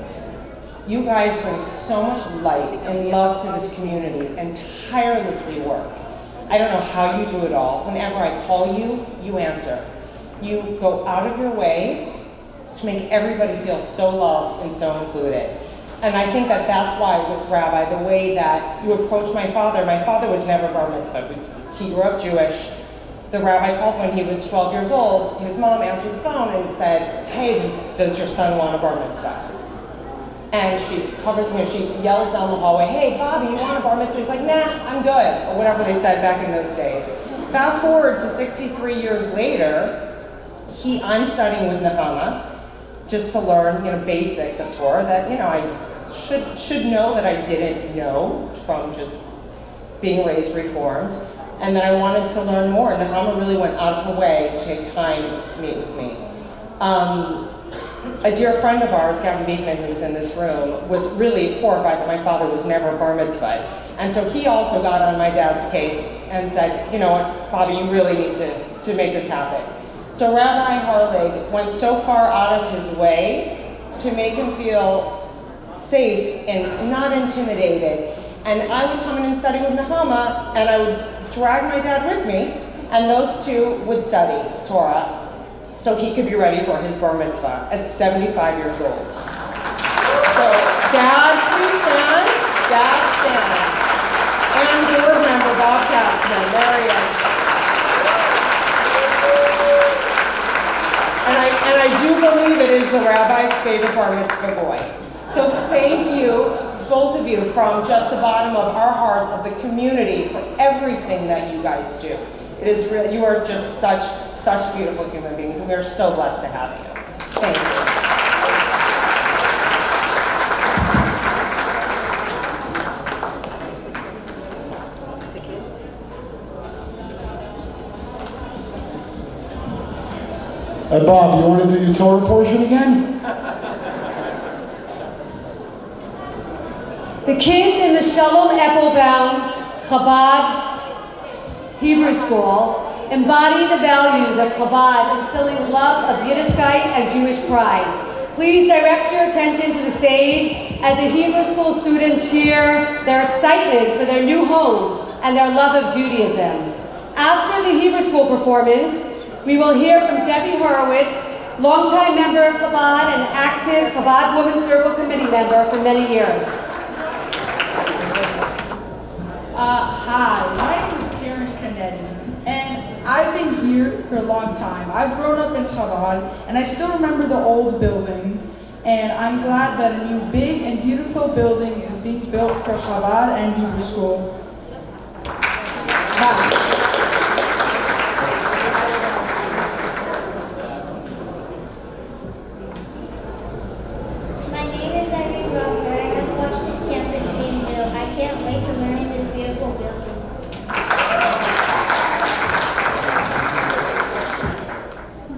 You guys bring so much light and love to this community and tirelessly work. I don't know how you do it all. Whenever I call you, you answer. You go out of your way to make everybody feel so loved and so included. And I think that that's why with Rabbi, the way that you approach my father was never bar mitzvah. He grew up Jewish. The rabbi called when he was 12 years old. His mom answered the phone and said, "Hey, does your son want a bar mitzvah?" And she yells down the hallway, "Hey, Bobby, you want a bar mitzvah?" He's like, "Nah, I'm good," or whatever they said back in those days. Fast forward to 63 years later, I'm studying with Nahama just to learn, basics of Torah that, I should know that I didn't know from just being raised Reformed. And then I wanted to learn more. Nahama really went out of her way to take time to meet with me. A dear friend of ours, Gavin Beekman, who's in this room, was really horrified that my father was never bar mitzvah. And so he also got on my dad's case and said, "You know what, Bobby, you really need to make this happen." So Rabbi Harlech went so far out of his way to make him feel safe and not intimidated. And I would come in and study with Nahama, and I would drag my dad with me, and those two would study Torah so he could be ready for his bar mitzvah at 75 years old. So, Dad, please stand. Dad, stand. And board member Bob Katzman, there he is. And I do believe it is the rabbi's favorite bar mitzvah boy. So thank you, both of you, from just the bottom of our hearts, of the community, for everything that you guys do. It is really, you are just such beautiful human beings, and we are so blessed to have you. Thank you. Hey Bob, you want to do your Torah portion again? The kids in the Shalom Eppelbaum Chabad Hebrew School embody the values of Chabad, instilling love of Yiddishkeit and Jewish pride. Please direct your attention to the stage as the Hebrew School students share their excitement for their new home and their love of Judaism. After the Hebrew School performance, we will hear from Debbie Horowitz, longtime member of Chabad and active Chabad Women's Circle Committee member for many years. Hi, my name is Karen Kennedy, and I've been here for a long time. I've grown up in Chabad, and I still remember the old building, and I'm glad that a new big and beautiful building is being built for Chabad and Hebrew School. Hi.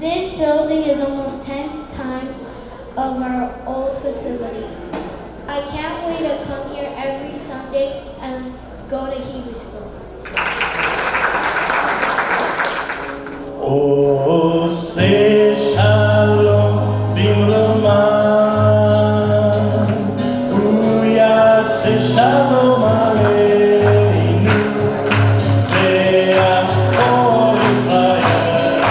This building is almost 10 times of our old facility. I can't wait to come here every Sunday and go to Hebrew school. Oh, say shalom bimroma. Uya say shalom aleinu. Le'achor Israel.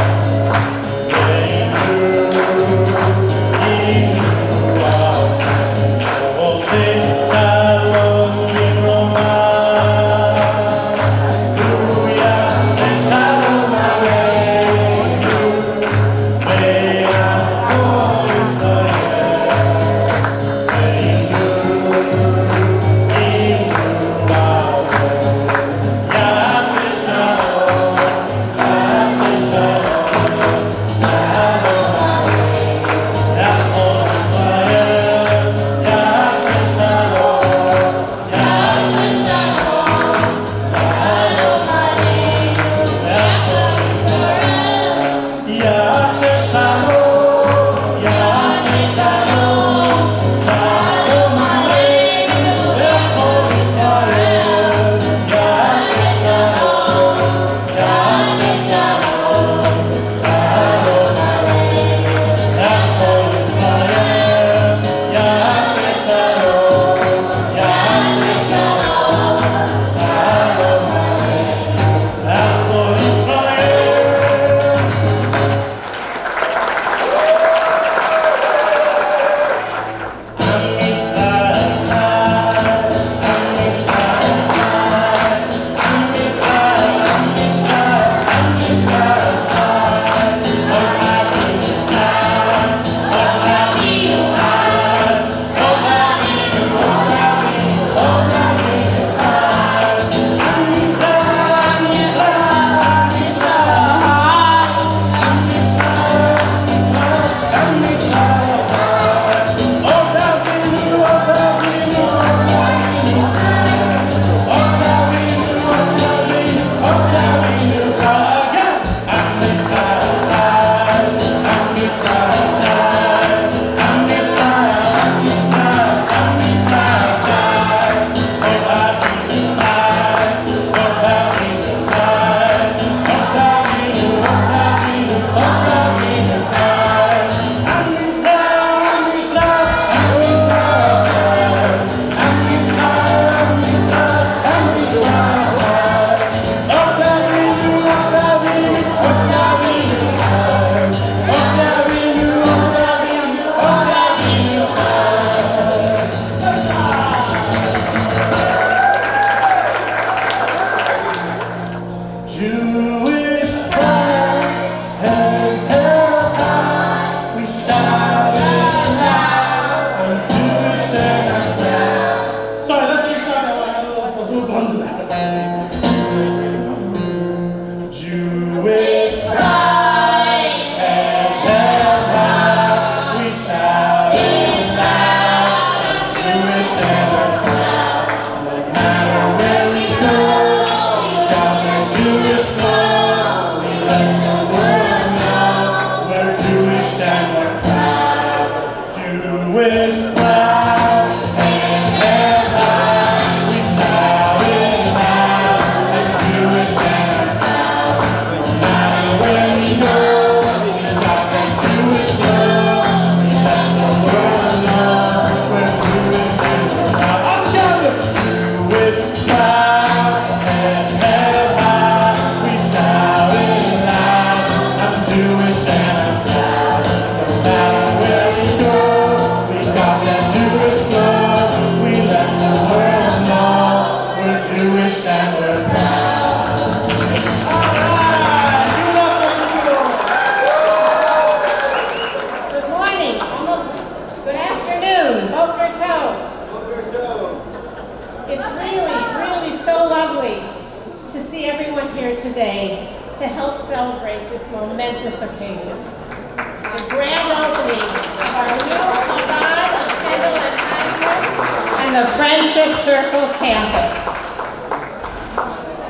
from the Friendship Circle campus.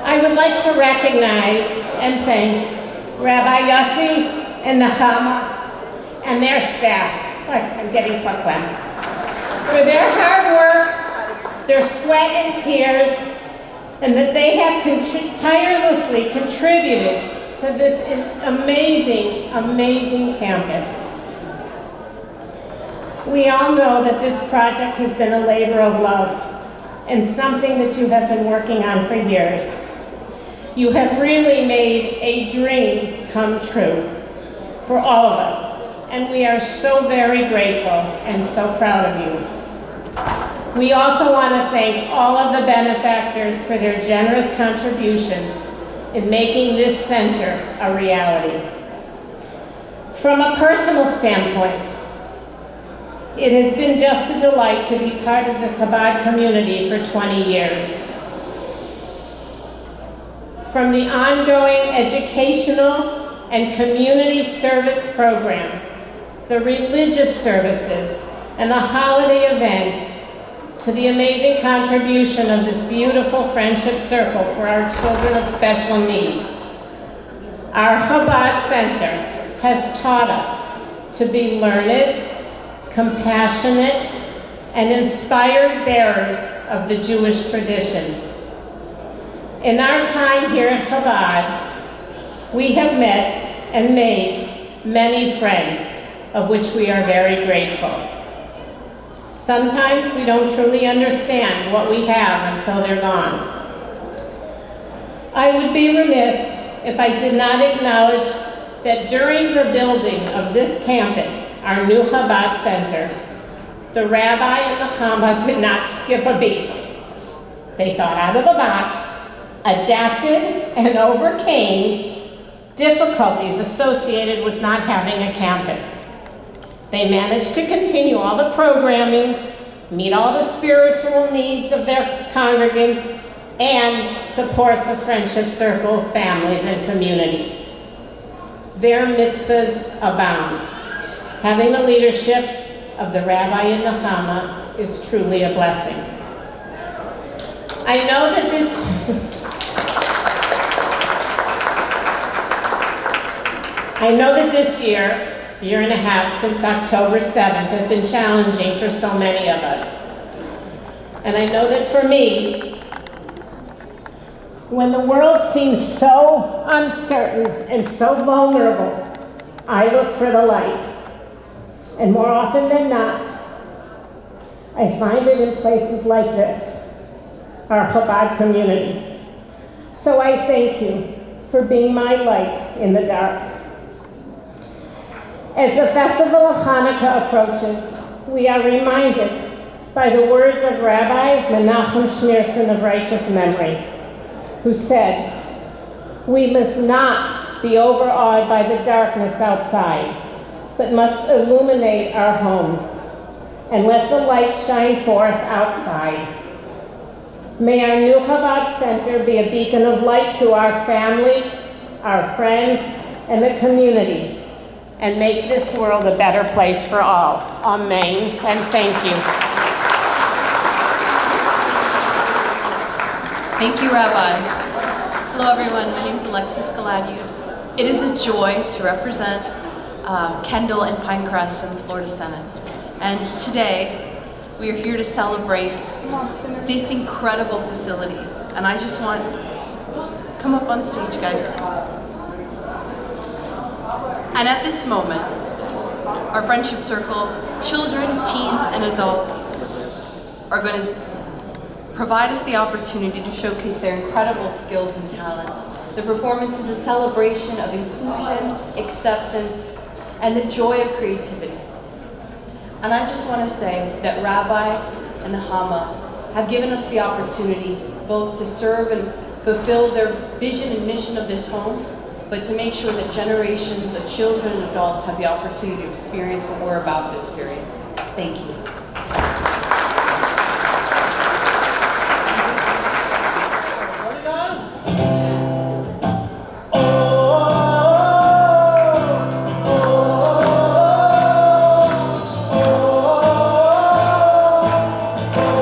I would like to recognize and thank Rabbi Yossi and Nechama and their staff. I'm getting verklempt. For their hard work, their sweat and tears, and that they have tirelessly contributed to this amazing, amazing campus. We all know that this project has been a labor of love and something that you have been working on for years. You have really made a dream come true for all of us, and we are so very grateful and so proud of you. We also want to thank all of the benefactors for their generous contributions in making this center a reality. From a personal standpoint, it has been just a delight to be part of the Chabad community for 20 years. From the ongoing educational and community service programs, the religious services, and the holiday events, to the amazing contribution of this beautiful friendship circle for our children of special needs. Our Chabad Center has taught us to be learned, compassionate, and inspired bearers of the Jewish tradition. In our time here at Chabad, we have met and made many friends, of which we are very grateful. Sometimes we don't truly understand what we have until they're gone. I would be remiss if I did not acknowledge that during the building of this campus, our new Chabad Center, the Rabbi and the Chama did not skip a beat. They thought out of the box, adapted, and overcame difficulties associated with not having a campus. They managed to continue all the programming, meet all the spiritual needs of their congregants, and support the Friendship Circle families and community. Their mitzvahs abound. Having the leadership of the Rabbi and the Chama is truly a blessing. I know that this year and a half since October 7th has been challenging for so many of us. And I know that for me, when the world seems so uncertain and so vulnerable, I look for the light. And more often than not, I find it in places like this, our Chabad community. So I thank you for being my light in the dark. As the festival of Hanukkah approaches, we are reminded by the words of Rabbi Menachem Schneerson of righteous memory, who said, "We must not be overawed by the darkness outside, but must illuminate our homes and let the light shine forth outside." May our new Chabad Center be a beacon of light to our families, our friends, and the community, and make this world a better place for all. Amen, and thank you. Thank you, Rabbi. Hello, everyone. My name is Alexis Galadyud. It is a joy to represent Kendall and Pinecrest in the Florida Senate. And today, we are here to celebrate this incredible facility. And I just want, come up on stage, guys. And at this moment, our Friendship Circle, children, teens, and adults are going to provide us the opportunity to showcase their incredible skills and talents. The performance is a celebration of inclusion, acceptance, and the joy of creativity. And I just want to say that Rabbi and Nechama have given us the opportunity both to serve and fulfill their vision and mission of this home, but to make sure that generations of children and adults have the opportunity to experience what we're about to experience. Thank you.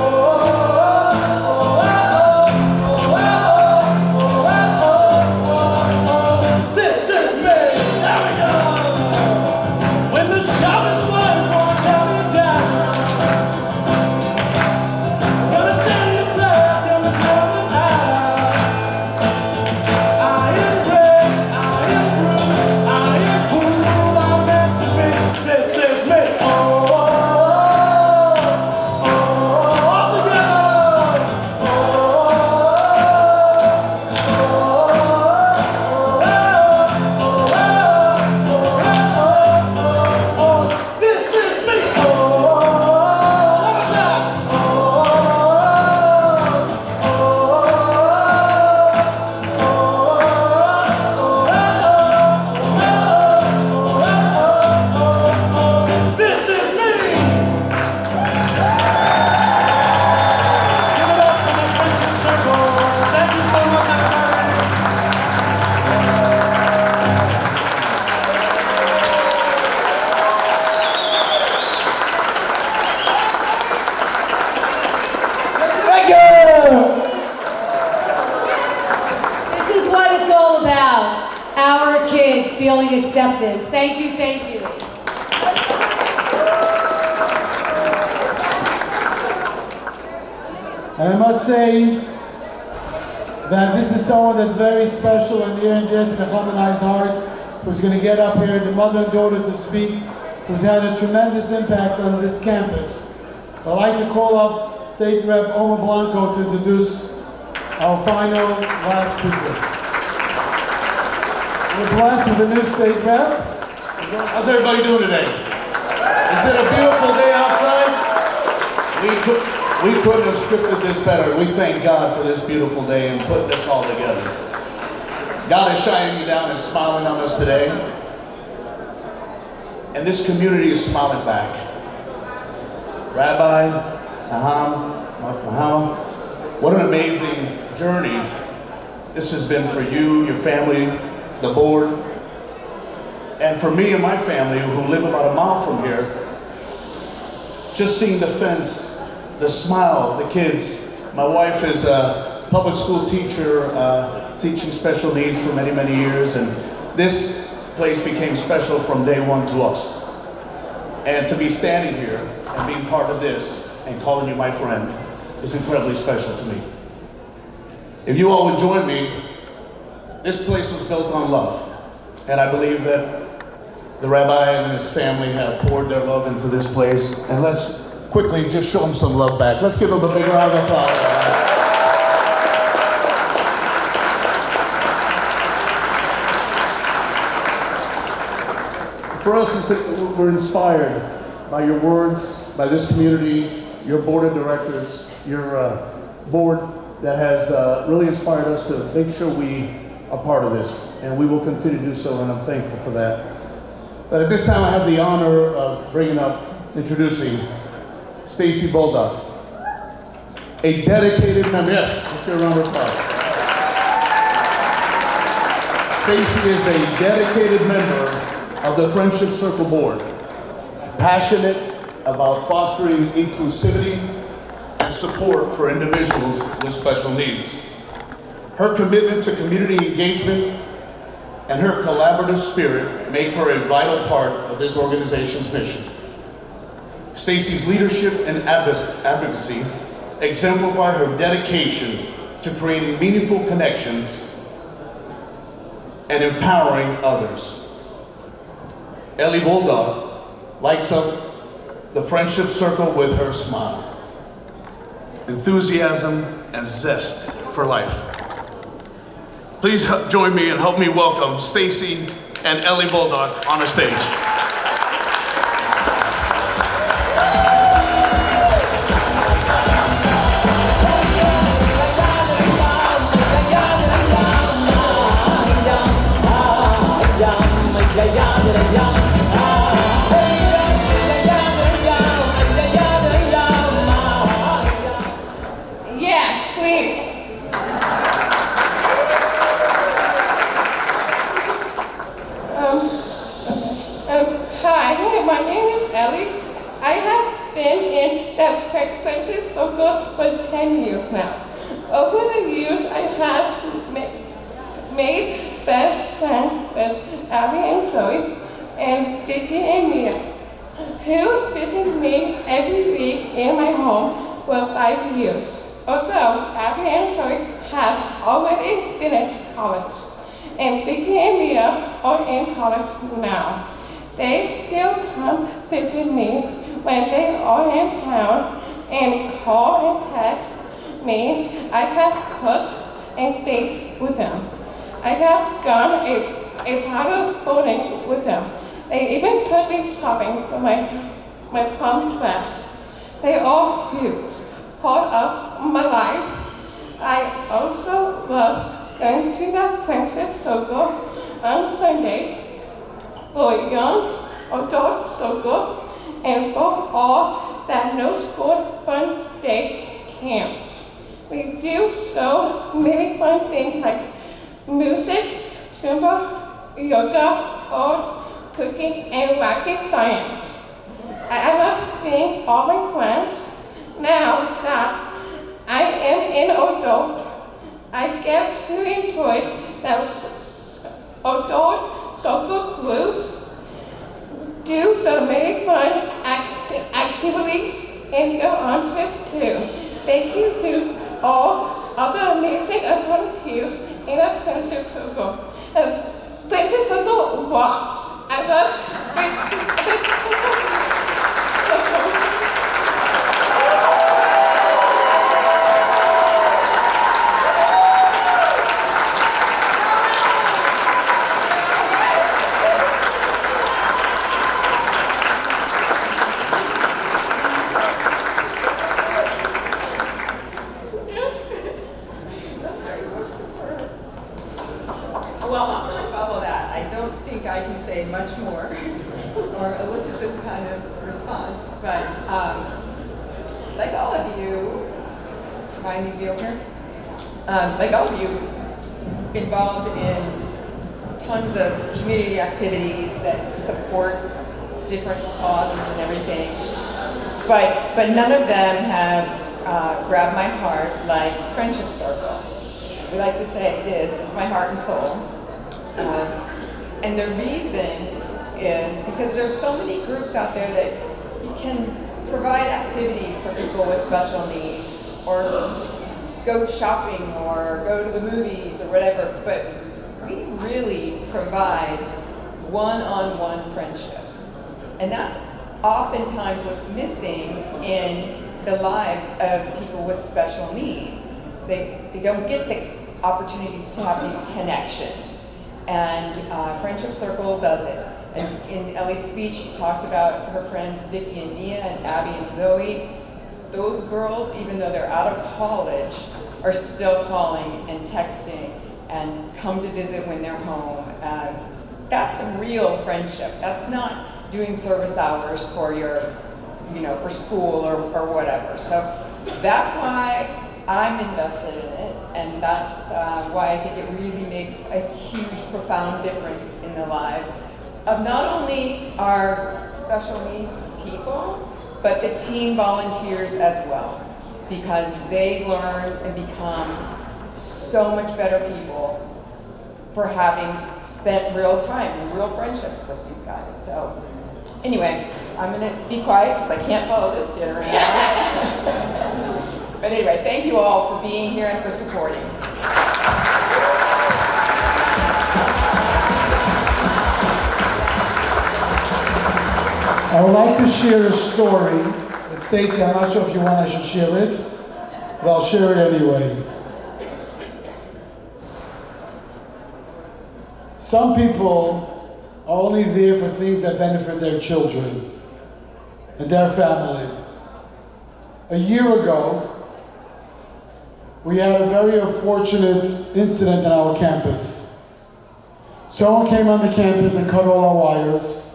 Oh inviting acceptance. Thank you, thank you. And I must say that this is someone that's very special and near and dear to the Chamanai's heart, who's going to get up here, the mother and daughter to speak, who's had a tremendous impact on this campus. I'd like to call up State Rep Omar Blanco to introduce our final last speaker. We're blessed with a new State Rep. How's everybody doing today? Is it a beautiful day outside? We couldn't have scripted this better. We thank God for this beautiful day and putting us all together. God is shining you down and smiling on us today. And this community is smiling back. Rabbi, Nahama, what an amazing journey this has been for you, your family, the board, and for me and my family who live about a mile from here. Just seeing the fence, the smile, the kids. My wife is a public school teacher, teaching special needs for many, many years, and this place became special from day one to us. And to be standing here and being part of this and calling you my friend is incredibly special to me. If you all would join me, this place was built on love. And I believe that the rabbi and his family have poured their love into this place. And let's quickly just show them some love back. Let's give them a big round of applause. For us, we're inspired by your words, by this community, your board of directors, your board that has really inspired us to make sure we are part of this. And we will continue to do so, and I'm thankful for that. But at this time, I have the honor of introducing Stacy Bulldog, a dedicated member. Yes, let's get a round of applause. Stacy is a dedicated member of the Friendship Circle Board, passionate about fostering inclusivity and support for individuals with special needs. Her commitment to community engagement and her collaborative spirit make her a vital part of this organization's mission. Stacy's leadership and advocacy exemplify her dedication to creating meaningful connections and empowering others. Ellie Bulldog lights up the Friendship Circle with her smile, enthusiasm, and zest for life. Please join me and help me welcome Stacy and Ellie Bulldog on the stage. Hi, my name is Ellie. I have been in the Friendship Circle for 10 years now. Over the years, I have made best friends with Abby and Zoe and Vicky and Mia, who visit me every week in my home for 5 years. Although Abby and Zoe have already finished college, and Vicky and Mia are in college now. They still come visit me when they are in town and call and text me. I have cooked and baked with them. I have gone a powder boating with them. They even took me shopping for my prom dress. They are huge part of my life. I also love going to the Friendship Circle on Sundays for young adult circle and for all that no school fun day camps. We do so many fun things like music, Zumba, yoga, art, cooking, and rocket science. I love seeing all my friends. Now that I am an adult, I get to enjoy the adult social groups, do some really fun activities, and go on trips too. Thank you to all of the amazing volunteers in our Friendship Circle. Friendship Circle rocks. I love Friendship Circle. Well, to follow that, I don't think I can say much more or elicit this kind of response, but like all of you, mind me to be over here? Like all of you, involved in tons of community activities that support different causes and everything, but none of them have grabbed my heart like Friendship Circle. We like to say it is, it's my heart and soul. And the reason is because there's so many groups out there that you can provide activities for people with special needs, or go shopping, or go to the movies, or whatever, but we really provide one-on-one friendships. And that's oftentimes what's missing in the lives of people with special needs. They don't get the opportunities to have these connections. And Friendship Circle does it. And in Ellie's speech, she talked about her friends Vicky and Mia and Abby and Zoe. Those girls, even though they're out of college, are still calling and texting and come to visit when they're home. That's a real friendship. That's not doing service hours for your, for school or whatever. So that's why I'm invested in it, and that's why I think it really makes a huge, profound difference in the lives of not only our special needs people, but the team volunteers as well, because they learn and become so much better people for having spent real time and real friendships with these guys. So anyway, I'm gonna be quiet because I can't follow this kid around. But anyway, thank you all for being here and for supporting. I would like to share a story. Stacy, I'm not sure if you want I should share it, but I'll share it anyway. Some people are only there for things that benefit their children and their family. A year ago, we had a very unfortunate incident on our campus. Someone came on the campus and cut all our wires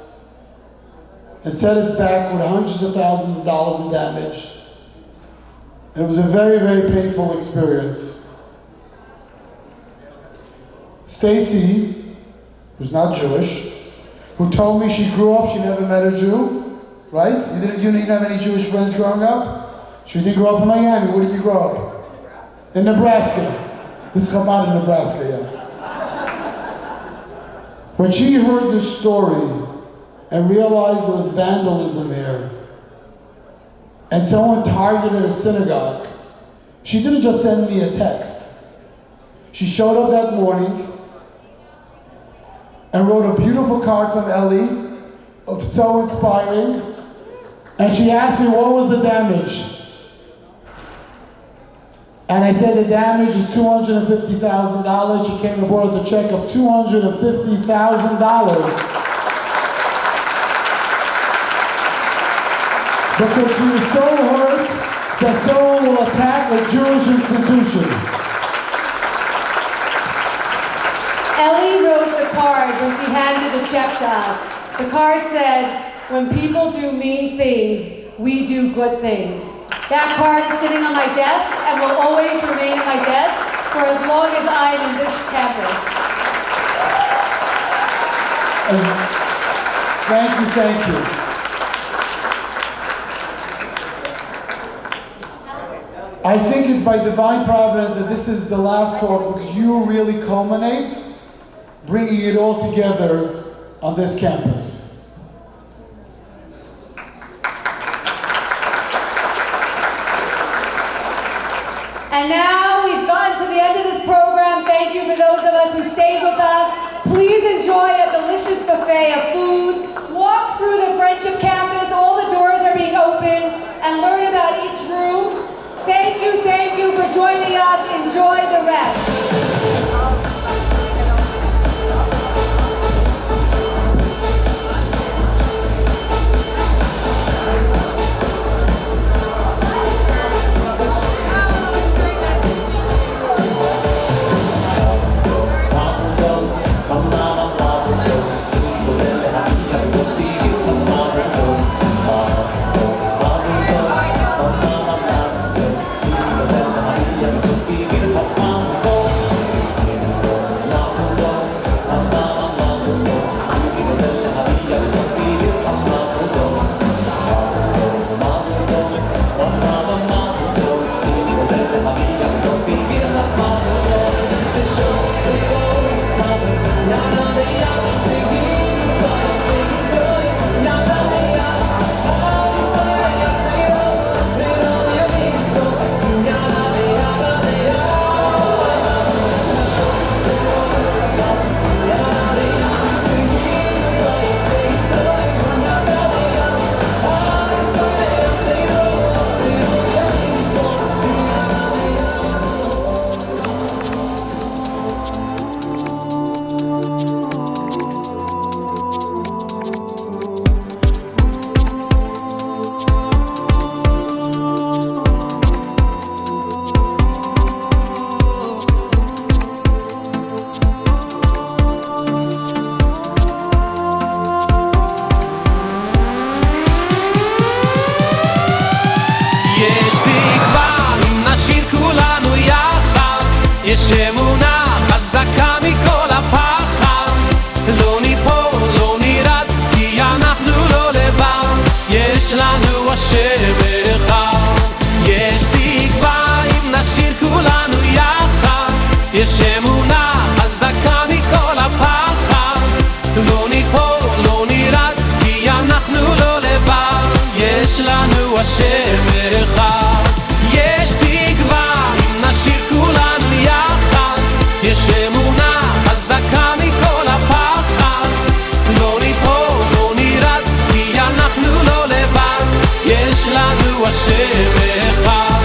and set us back with hundreds of thousands of dollars in damage. And it was a very, very painful experience. Stacy, who's not Jewish, who told me she grew up, she never met a Jew, right? You didn't have any Jewish friends growing up? She didn't grow up in Miami. Where did you grow up? In Nebraska. This is Chabad in Nebraska, yeah. When she heard this story and realized there was vandalism here, and someone targeted a synagogue, she didn't just send me a text. She showed up that morning and wrote a beautiful card from Ellie, so inspiring, and she asked me what was the damage. And I said the damage is $250,000. She came and brought us a check of $250,000. Because she was so hurt that someone will attack a Jewish institution. Ellie wrote the card when she handed the check to us. The card said, "When people do mean things, we do good things." That card is sitting on my desk and will always remain on my desk for as long as I'm in this campus. Thank you. I think it's by divine providence that this is the last talk, because you really culminate bringing it all together on this campus. And now we've gotten to the end of this program. Thank you for those of us who stayed with us. Please enjoy a delicious buffet of food. Walk through the Friendship campus. All the doors are being opened, and learn about each room. Thank you for joining us. Enjoy the rest. יש אמונה חזקה מכל הפחד, לא ניפול, לא נרד, כי אנחנו לא לבד, יש לנו השם אחד. יש תקווה אם נשיר כולנו יחד, יש אמונה חזקה מכל הפחד, לא ניפול, לא נרד, כי אנחנו לא לבד, יש לנו השם אחד. יש תקווה אם נשיר כולנו יחד, יש אמונה חזקה מכל הפחד, לא ניפול, לא נרד, כי אנחנו לא לבד, יש לנו השם אחד.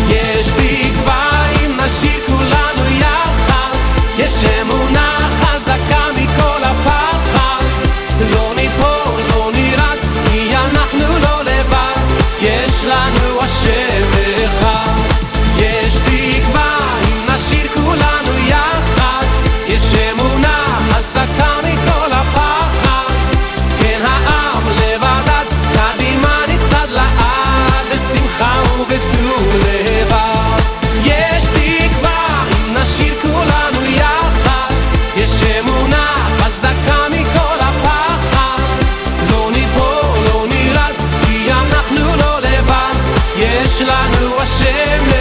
יש תקווה אם נשיר כולנו יחד, יש אמונה חזקה מכל הפחד, לא ניפול, לא נרד, כי אנחנו לא לבד, יש לנו השם אחד. יש תקווה אם נשיר כולנו יחד, יש אמונה חזקה מכל הפחד, כן העם לבדד, קדימה נצעד לעד, בשמחה ובטוב לבד. יש תקווה אם נשיר כולנו יחד, יש אמונה חזקה מכל הפחד, לא ניפול, לא נרד, כי אנחנו לא לבד, יש לנו השם